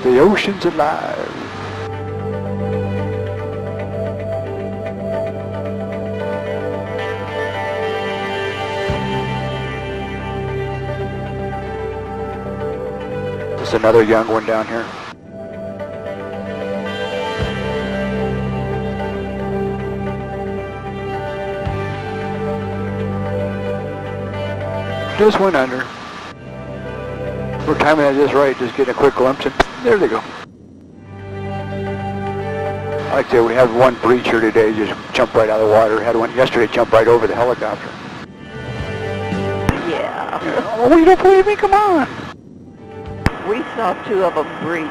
The ocean's alive. There's another young one down here. Just went under. We're timing that just right, just getting a quick glimpse, and there they go. I like to say we have one breach here today, just jumped right out of the water. Had one yesterday jump right over the helicopter. Yeah. Oh, you don't believe me? Come on. We saw two of them breach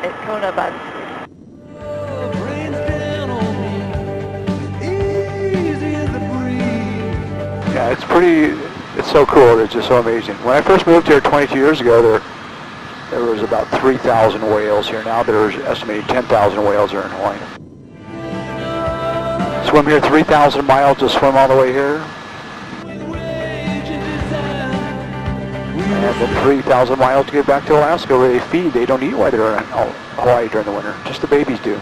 at Kona by the sea. Rains down on me, easy as a breeze. Yeah, it's so cool. It's just so amazing. When I first moved here 22 years ago, there was about 3,000 whales here. Now there's estimated 10,000 whales here in Hawaii. Swim here 3,000 miles to swim all the way here. And then 3,000 miles to get back to Alaska where they feed. They don't eat while they're in Hawaii during the winter. Just the babies do.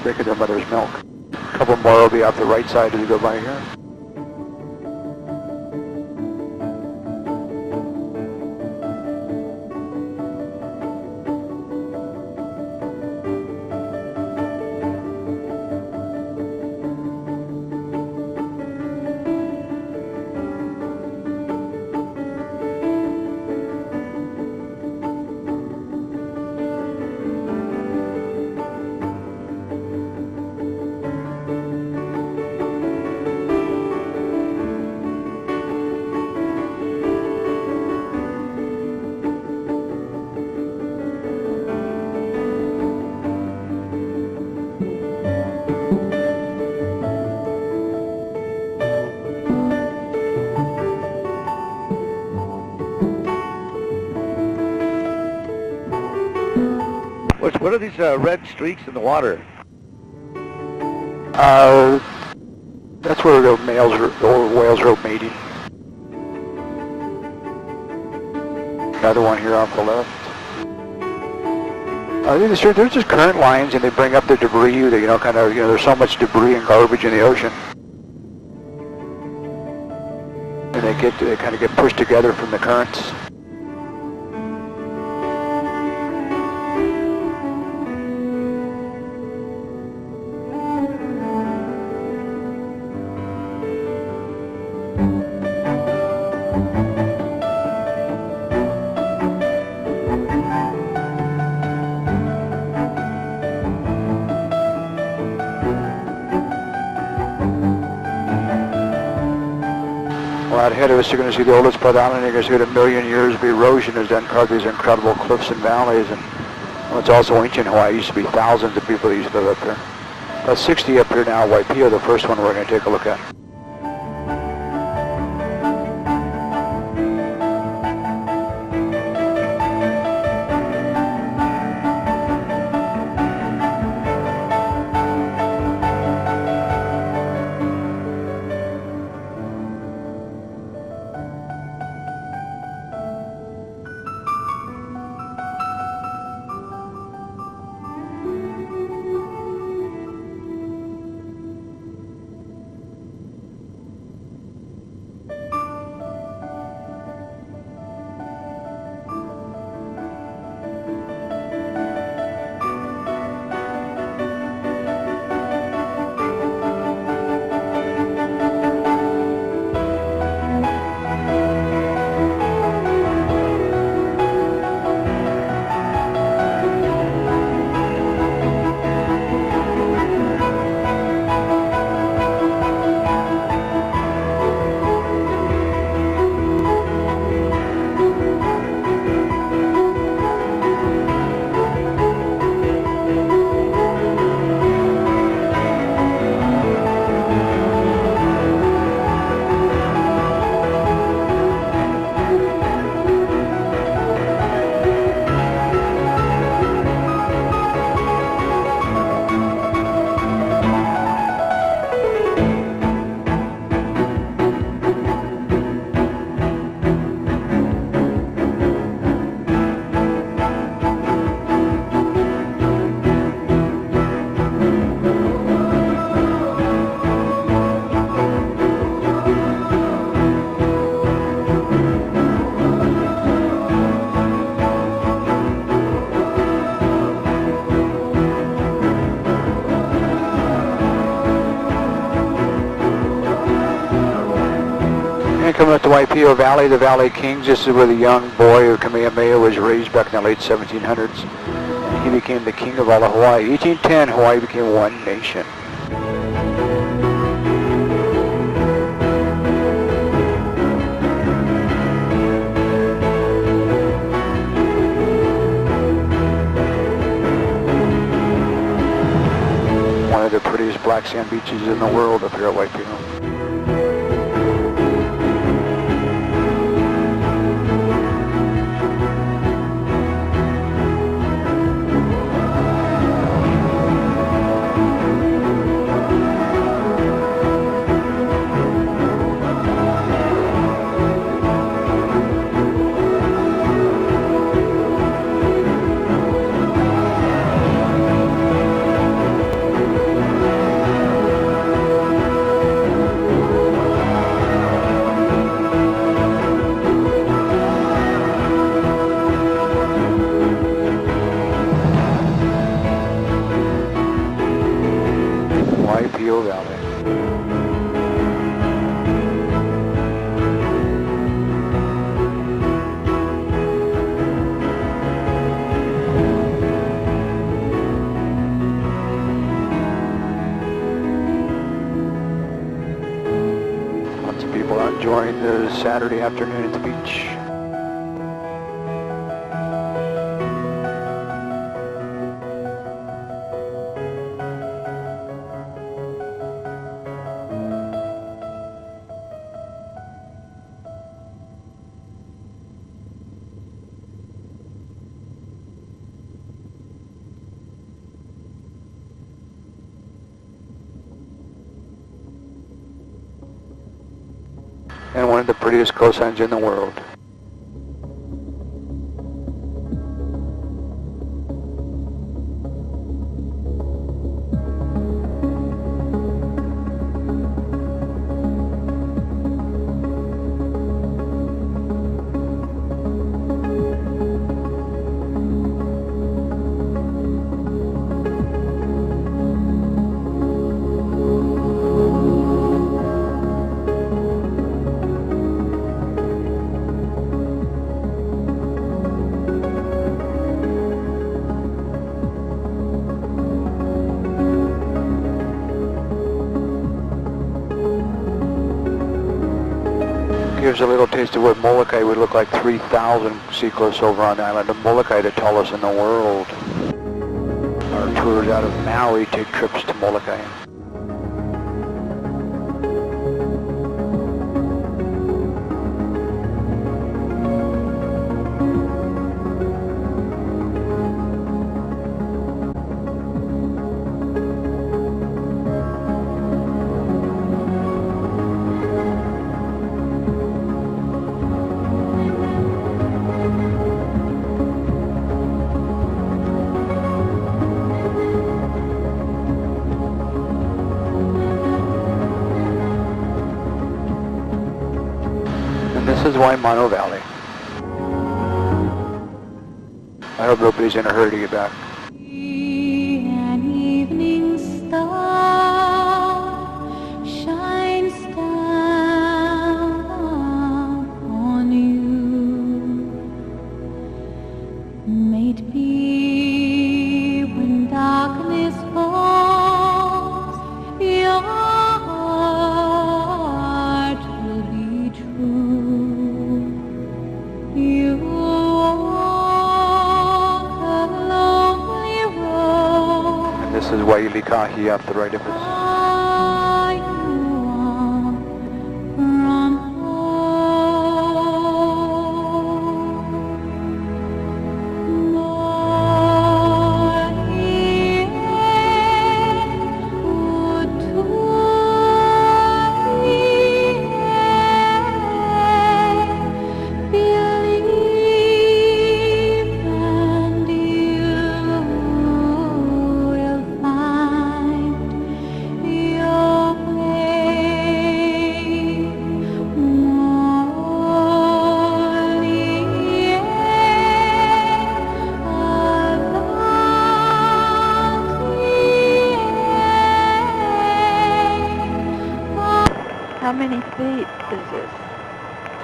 Drinking their mother's milk. A couple more will be off the right side as you go by here. What are these red streaks in the water? That's where the whales are mating. Another one here off the left. They're just current lines, and they bring up the debris. There's so much debris and garbage in the ocean, and they kind of get pushed together from the currents. Out ahead of us, you're going to see the oldest part of the island. You're going to see what a million years of erosion has done, carved these incredible cliffs and valleys. And it's also ancient Hawaii. It used to be thousands of people that used to live up there. About 60 up here now. Waipio, the first one we're going to take a look at. at the Waipio Valley, the Valley Kings. This is where the young boy of Kamehameha was raised back in the late 1700s. And he became the king of all of Hawaii. 1810, Hawaii became one nation. One of the prettiest black sand beaches in the world up here at Waipio. Waipio Valley. Lots of people out enjoying the Saturday afternoon at the beach. And one of the prettiest coastlines in the world. Gives a little taste of what Molokai would look like. 3,000 sea cliffs over on the island of Molokai, the tallest in the world. Our tours out of Maui take trips to Molokai. This is Waimano Valley. I hope nobody's in a hurry to get back. An evening star shines down on you. May it be when darkness falls, your heart will be true. You walk a lonely road. And this is Wailikahi up the right of us. Far you walk from home. Morning would to believe, and you will find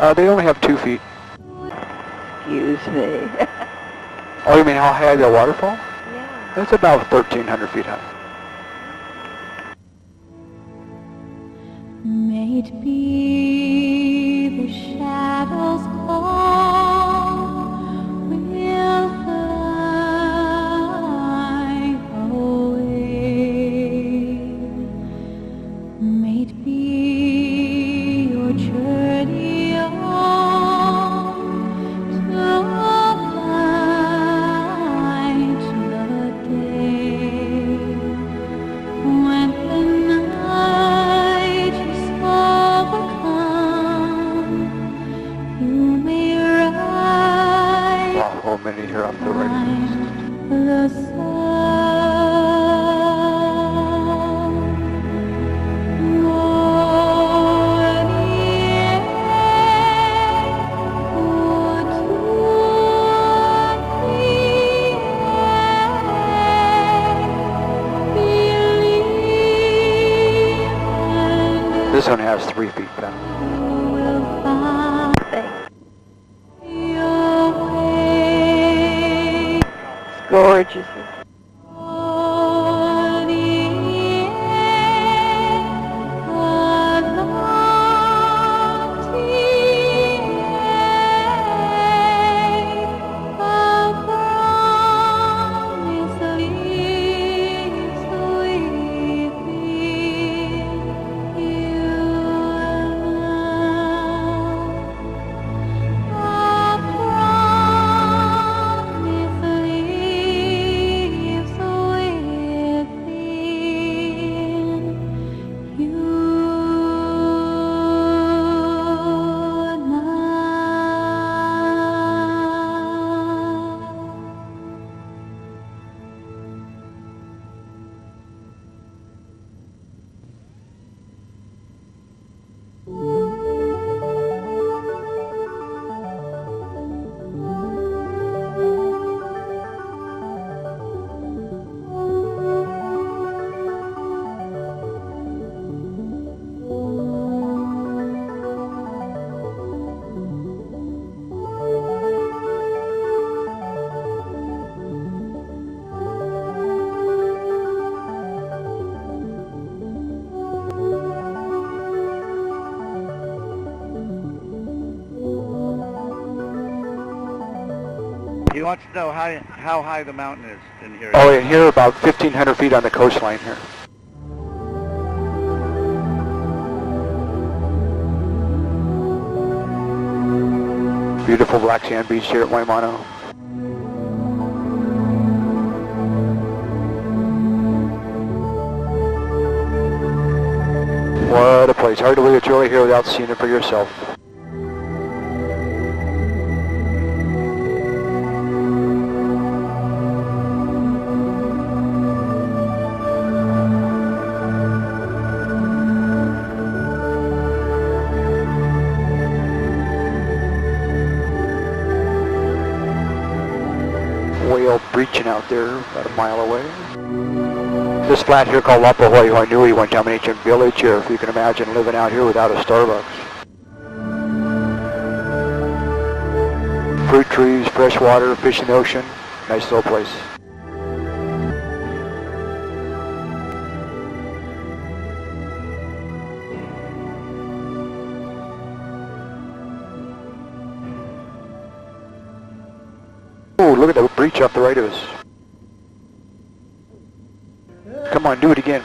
They only have 2 feet. Excuse me. Oh, you mean how high the waterfall? Yeah. It's about 1,300 feet high. May it be the shadows call will fly away. May it be your journey on to light the day when the night is overcome. You may ride Wow, how many here up the right? the sun. This one has 3 feet down. It's gorgeous. He wants to know how high the mountain is in here. Oh, and here about 1,500 feet on the coastline here. Beautiful black sand beach here at Waimano. What a place. Hard to believe it's really here without seeing it for yourself. Whale breaching out there about a mile away. This flat here called Lapahoi Hoinui went down an ancient village here, if you can imagine living out here without a Starbucks. Fruit trees, fresh water, fish in the ocean, nice little place. Oh, look at that breach off the right of us. Come on, do it again.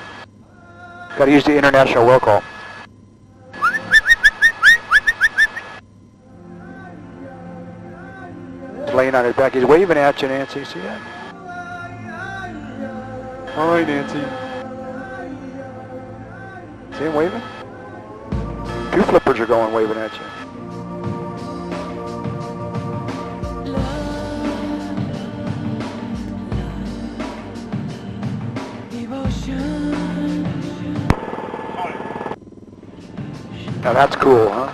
Gotta use the international whale call. He's laying on his back. He's waving at you, Nancy. See that? Hi, Nancy. See him waving? 2 flippers are going waving at you. Now that's cool, huh?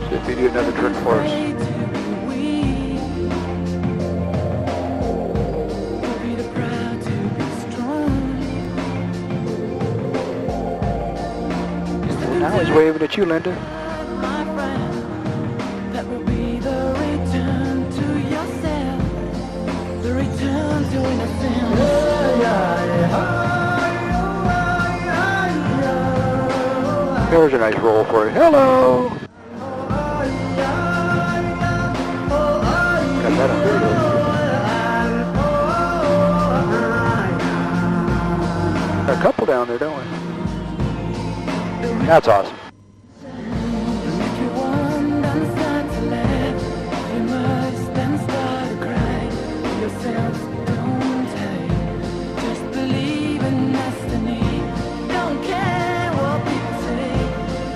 See if you do another trick for us. He's waving at you, Linda. My friend, that will be the return to yourself, the return to innocence. There's a nice roll for you. Hello. Got that up there. A couple down there, don't we? That's awesome. Everyone done start to laugh. You must then start to cry. Yourself don't hate. Just believe in destiny. Don't care what people say.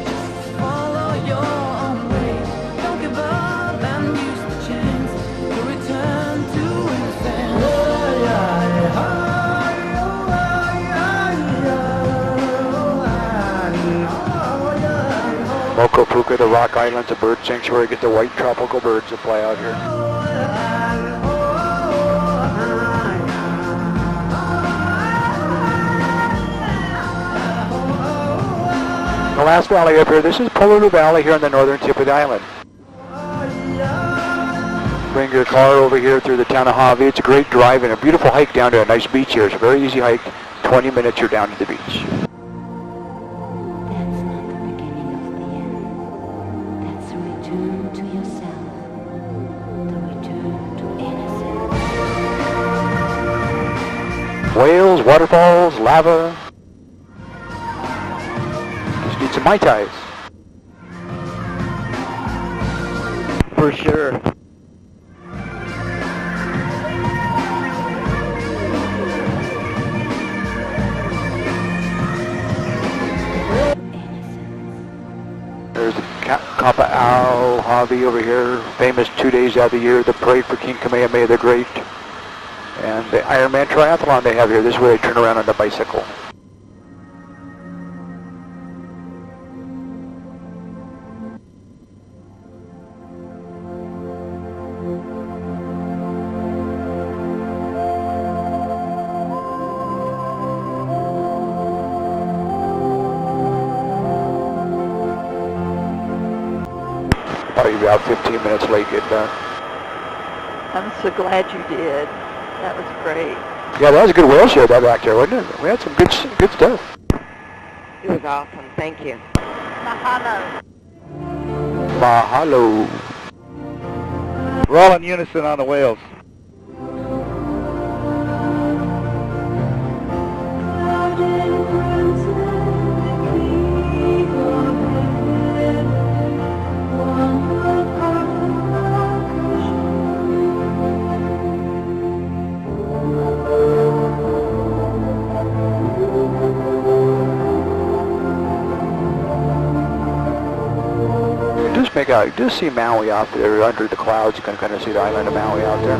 Just follow your own way. Don't give up and use the chance to return to innocence. Mokopuka, the Rock Islands, a bird sanctuary. Get the white tropical birds that fly out here. The last valley up here, this is Pololu Valley here on the northern tip of the island. Bring your car over here through the town of Hawi. It's a great drive and a beautiful hike down to a nice beach here. It's a very easy hike. 20 minutes you're down to the beach. That's not the beginning of the end. That's a return to yourself. The return to innocence. Whales, waterfalls, lava. Just need some Mai Tais. For sure. There's the Kapa'au Hawi over here, famous 2 days out of the year, the parade for King Kamehameha the Great, and the Ironman Triathlon they have here. This is where they turn around on the bicycle. Probably about 15 minutes late getting done. I'm so glad you did. That was great. Yeah, that was a good whale show that back there, wasn't it? We had some good stuff. It was awesome. Thank you. Mahalo. Mahalo. We're all in unison on the whales. You just see Maui out there under the clouds. You can kind of see the island of Maui out there.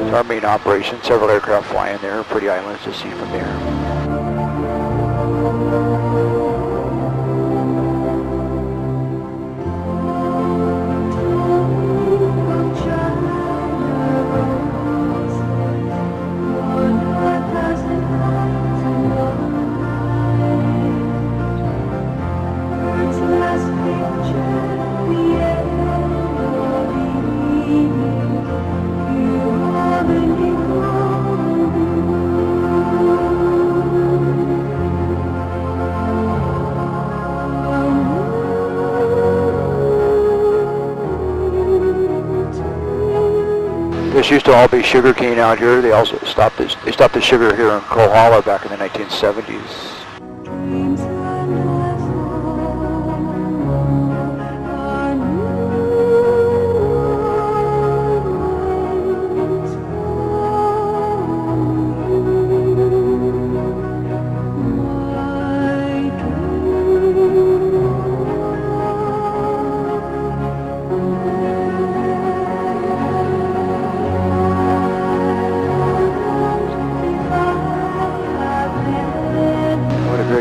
It's our main operation. Several aircraft flying there. Pretty islands to see from there. This used to all be sugar cane out here. They also stopped this. They stopped the sugar here in Kohala back in the 1970s.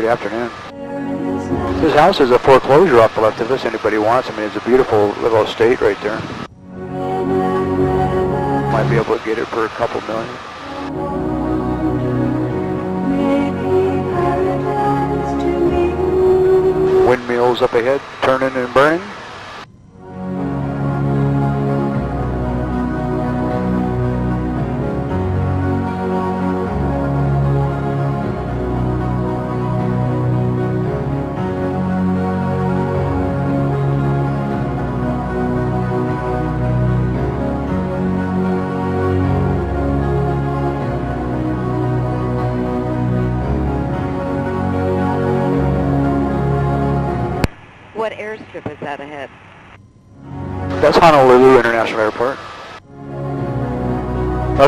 Afternoon. This house is a foreclosure off the left of us. Anybody wants? I mean, it's a beautiful little estate right there. Might be able to get it for a couple million. Windmills vehicles up ahead, turning and burning. What airstrip is that ahead? That's Honolulu International Airport.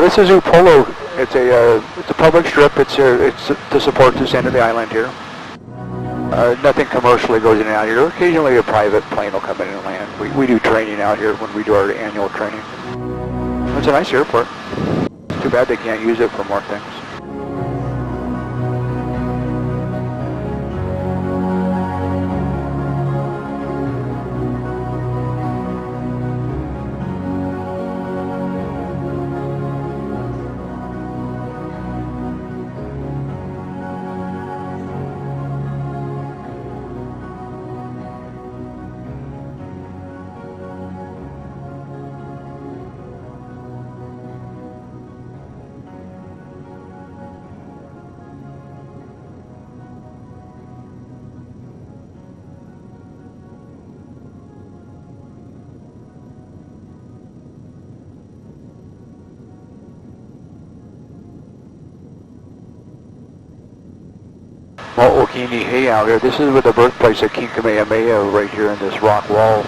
This is Upolu. It's a public strip. It's to support this end of the island here. Nothing commercially goes in and out here. Occasionally a private plane will come in and land. We do training out here when we do our annual training. It's a nice airport. It's too bad they can't use it for more things. Mo'okini Heiau here. This is with the birthplace of King Kamehameha right here in this rock wall.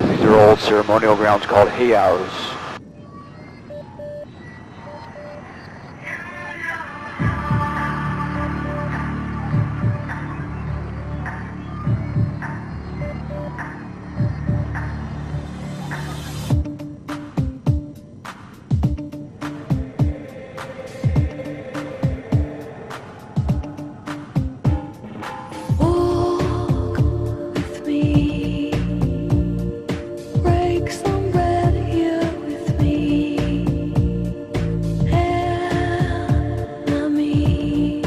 These are old ceremonial grounds called heiaus. Walk with me, break some bread here with me, and me.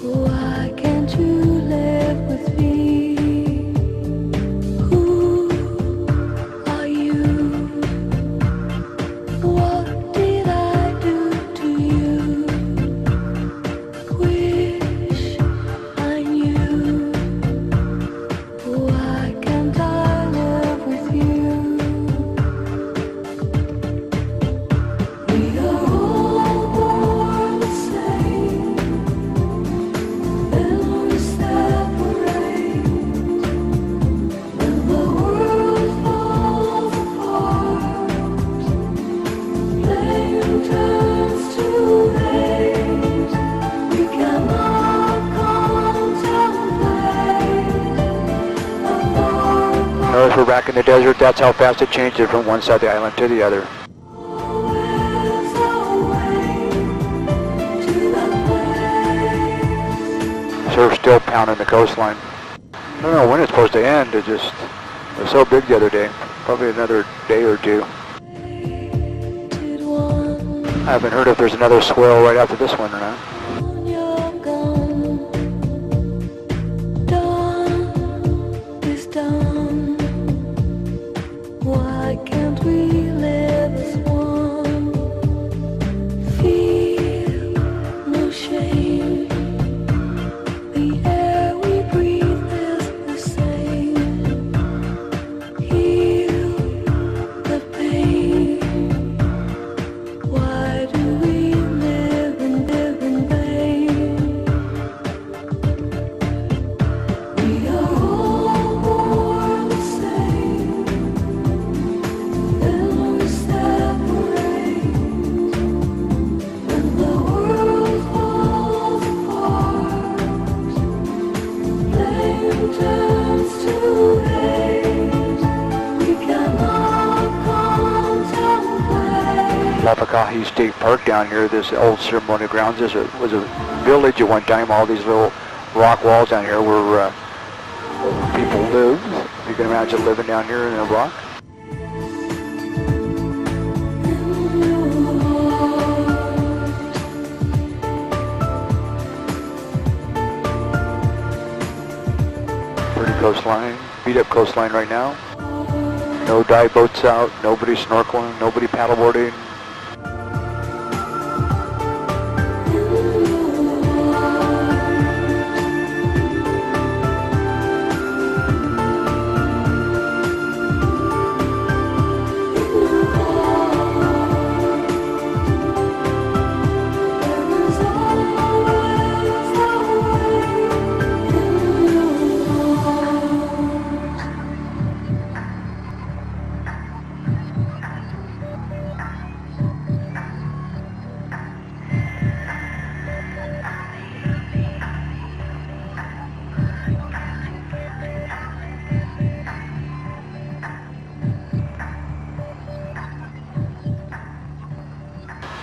Why can't you live with me? Who are you? What did I do to you? Wish I knew. Why can't I live with you? We are all born the same, then we separate. When the world falls apart, blame turns to hate. We cannot contemplate. Notice we're back in the desert. That's how fast it changed it from one side of the island to the other. Always away to that place. Surf's still pounding the coastline. I don't know when it's supposed to end. It was so big the other day. Probably another day or two. Did one I haven't heard if there's another swell right after this one or not. when you're gone? Done is done. Why can't we live as one? Feel no shame. The air we breathe is the same. Heal the pain. Why do we live in vain? We are all born the same, then we separate. When the world falls apart, blame turns to hate. We cannot contemplate. Lapakahi State Park down here, this old ceremonial grounds, this was a village at one time. All these little rock walls down here where people lived. You can imagine living down here in a rock. In your heart, coastline, beat up coastline right now. No dive boats out, nobody snorkeling, nobody paddleboarding.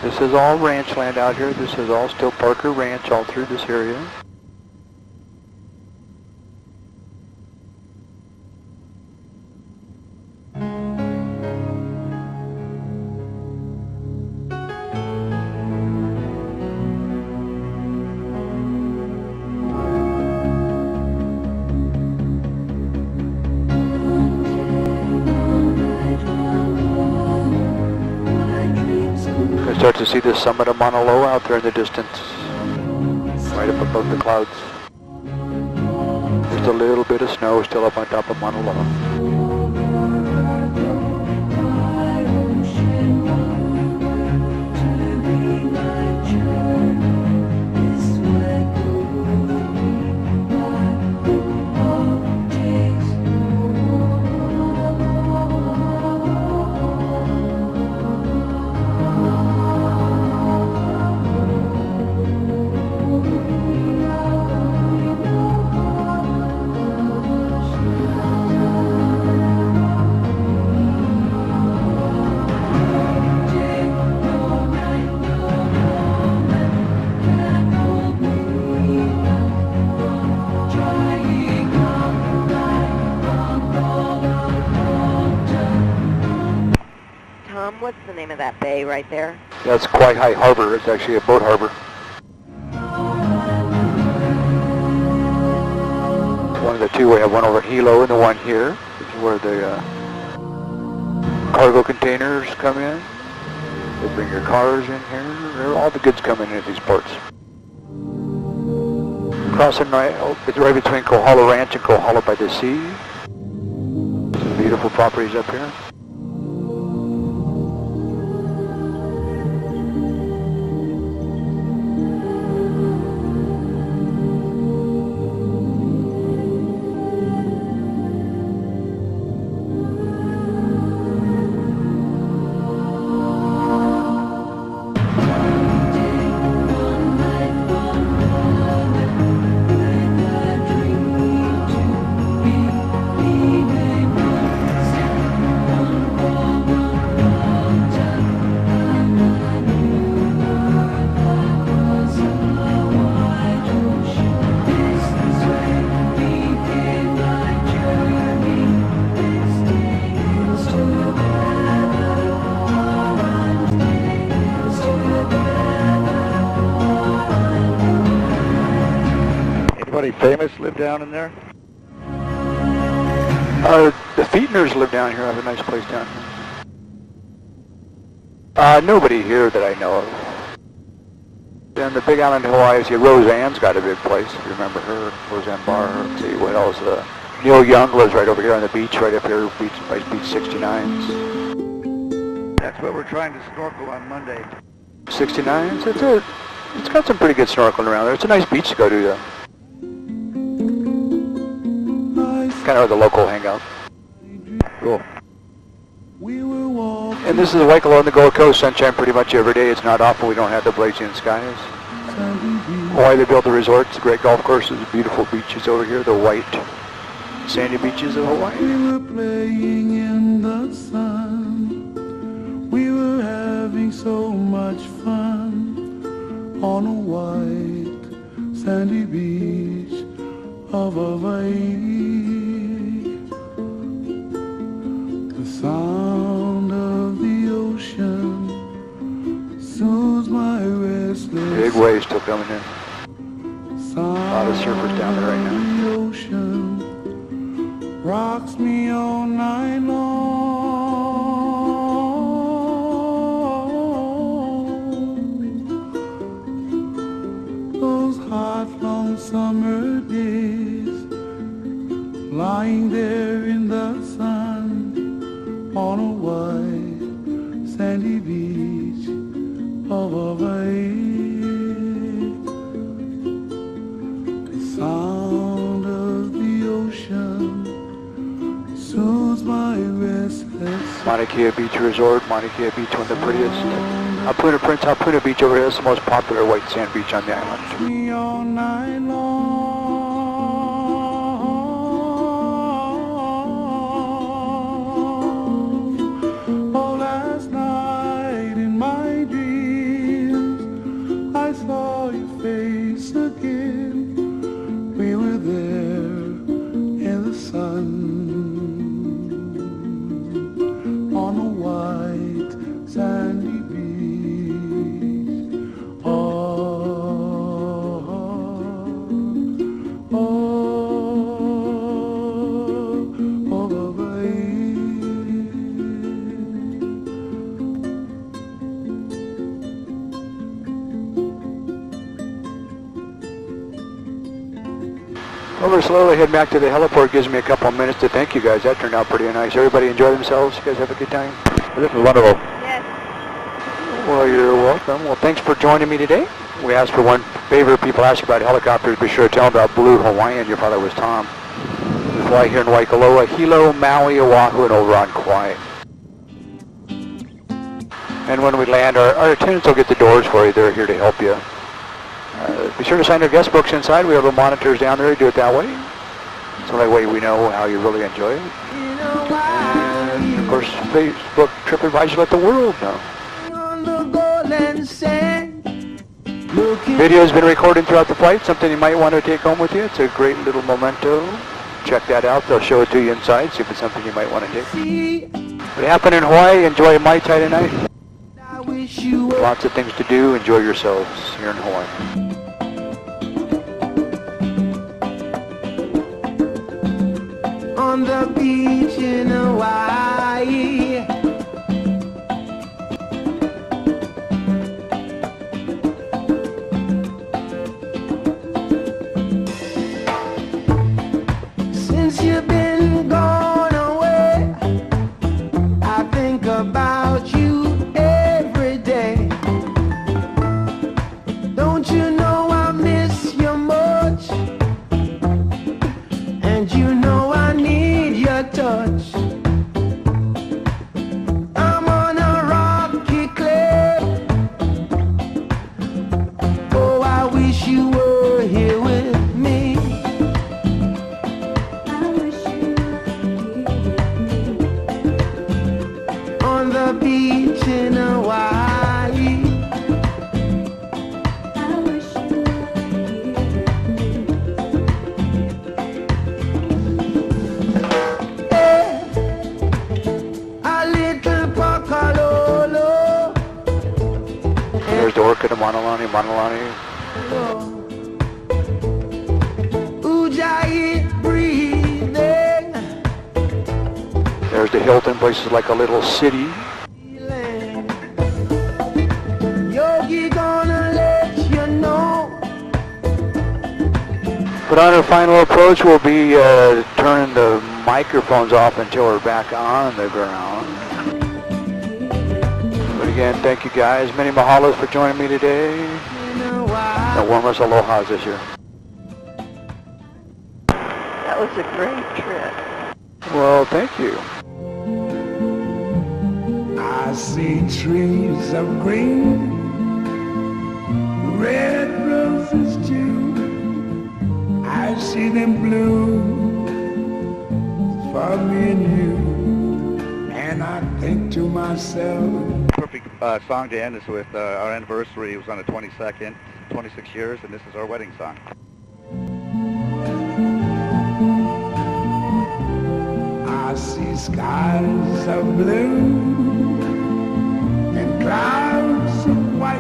This is all ranch land out here. This is all still Parker Ranch all through this area. Start to see the summit of Mauna Loa out there in the distance, right up above the clouds. There's a little bit of snow still up on top of Mauna Loa. What's the name of that bay right there? That's Kawaihae Harbor. It's actually a boat harbor. One of the two. We have one over at Hilo and the one here, where the cargo containers come in. They bring your cars in here. All the goods come in at these ports. Crossing it's right between Kohala Ranch and Kohala by the Sea. Some beautiful properties up here. Anybody famous live down in there? The Feetners live down here. I have a nice place down here. Nobody here that I know of. Then the big island of Hawaii, see, Roseanne's got a big place, if you remember her. Roseanne Barr. Let's see, what else? Neil Young lives right over here on the beach, right up here, beach 69s. That's what we're trying to snorkel on Monday. 69s? It's got some pretty good snorkeling around there. It's a nice beach to go to, though. Kind of the local hangout. Cool. And this is Waikoloa on the Gold Coast. Sunshine pretty much every day. It's not awful. We don't have the blazing skies. Hawaii, they built the resorts, the great golf courses, beautiful beaches over here, the white sandy beaches of Hawaii. We were playing in the sun. We were having so much fun on a white sandy beach of Hawaii. The sound of the ocean soothes my restless. Big waves still coming in. A lot of surfers down there right now. The ocean rocks me all night long. Those hot, long summer days, lying there in the sun on a white sandy beach of Hawaii. The sound of the ocean soothes my restless. Mauna Kea Beach Resort, Mauna Kea Beach, one of the prettiest. Prince Hapuna Beach over here is the most popular white sand beach on the island. Me all night long. Oh, last night in my dreams, I saw your face again. We were there in the sun on a white sandy beach. We're slowly heading back to the heliport. Gives me a couple of minutes to thank you guys. That turned out pretty nice. Everybody enjoy themselves? You guys have a good time? This is wonderful. Yes. Well, you're welcome. Well, thanks for joining me today. We asked for one favor. People ask about helicopters. Be sure to tell them about Blue Hawaiian. Your father was Tom. We fly here in Waikoloa, Hilo, Maui, Oahu, and over on Kauai. And when we land, our attendants will get the doors for you. They're here to help you. Be sure to sign your guest books inside. We have the monitors down there. Do it that way. So that way we know how you really enjoy it. And, of course, Facebook TripAdvisor let the world know. Video has been recorded throughout the flight, something you might want to take home with you. It's a great little memento. Check that out. They'll show it to you inside, see if it's something you might want to take. What happened in Hawaii, enjoy Mai Tai tonight. Lots of things to do. Enjoy yourselves here in Hawaii. On the beach in Hawaii, since you've been gone away, I think about you every day. Don't you know I miss you much? And you know I need your touch. I'm on a rocky cliff. Oh, I wish you were here with me. I wish you were here with me. On the beach in Hawaii. I wish you were here with me. A little Pakalolo. There's the Orchid of Manalani, Manalani. Ujjayi breathing. There's the Hilton, places like a little city. Yogi gonna let you know. But on our final approach, we'll be turning the microphones off until we're back on the ground. But again, thank you guys. Many mahalos for joining me today. The warmest alohas this year. That was a great trip. Well, thank you. I see trees of green, red roses too. I see them bloom for me and you. And I think to myself, Perfect song to end us with. Our anniversary was on the 22nd, 26 years, and this is our wedding song. I see skies of blue and clouds of white.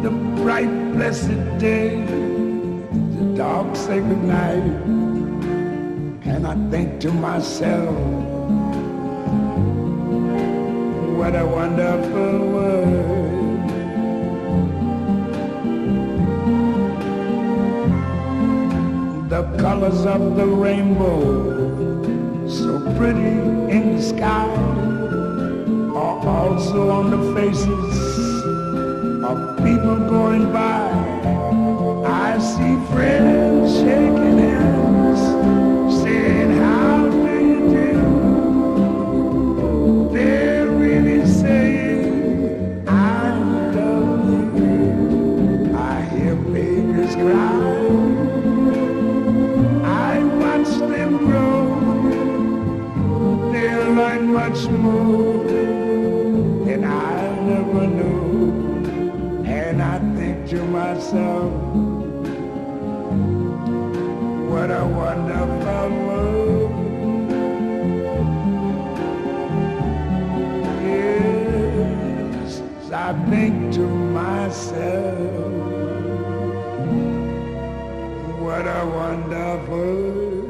The bright, blessed day, the dark, sacred night. and I think to myself, what a wonderful world. The colors of the rainbow, so pretty in the sky, are also on the faces of people going by. I see friends shaking hands, saying, how do you do? They're really saying, I love you. I hear babies cry. I watch them grow. They'll learn much more than I never knew. And I think to myself, what a wonderful world. Yes, I think to myself, what a wonderful world.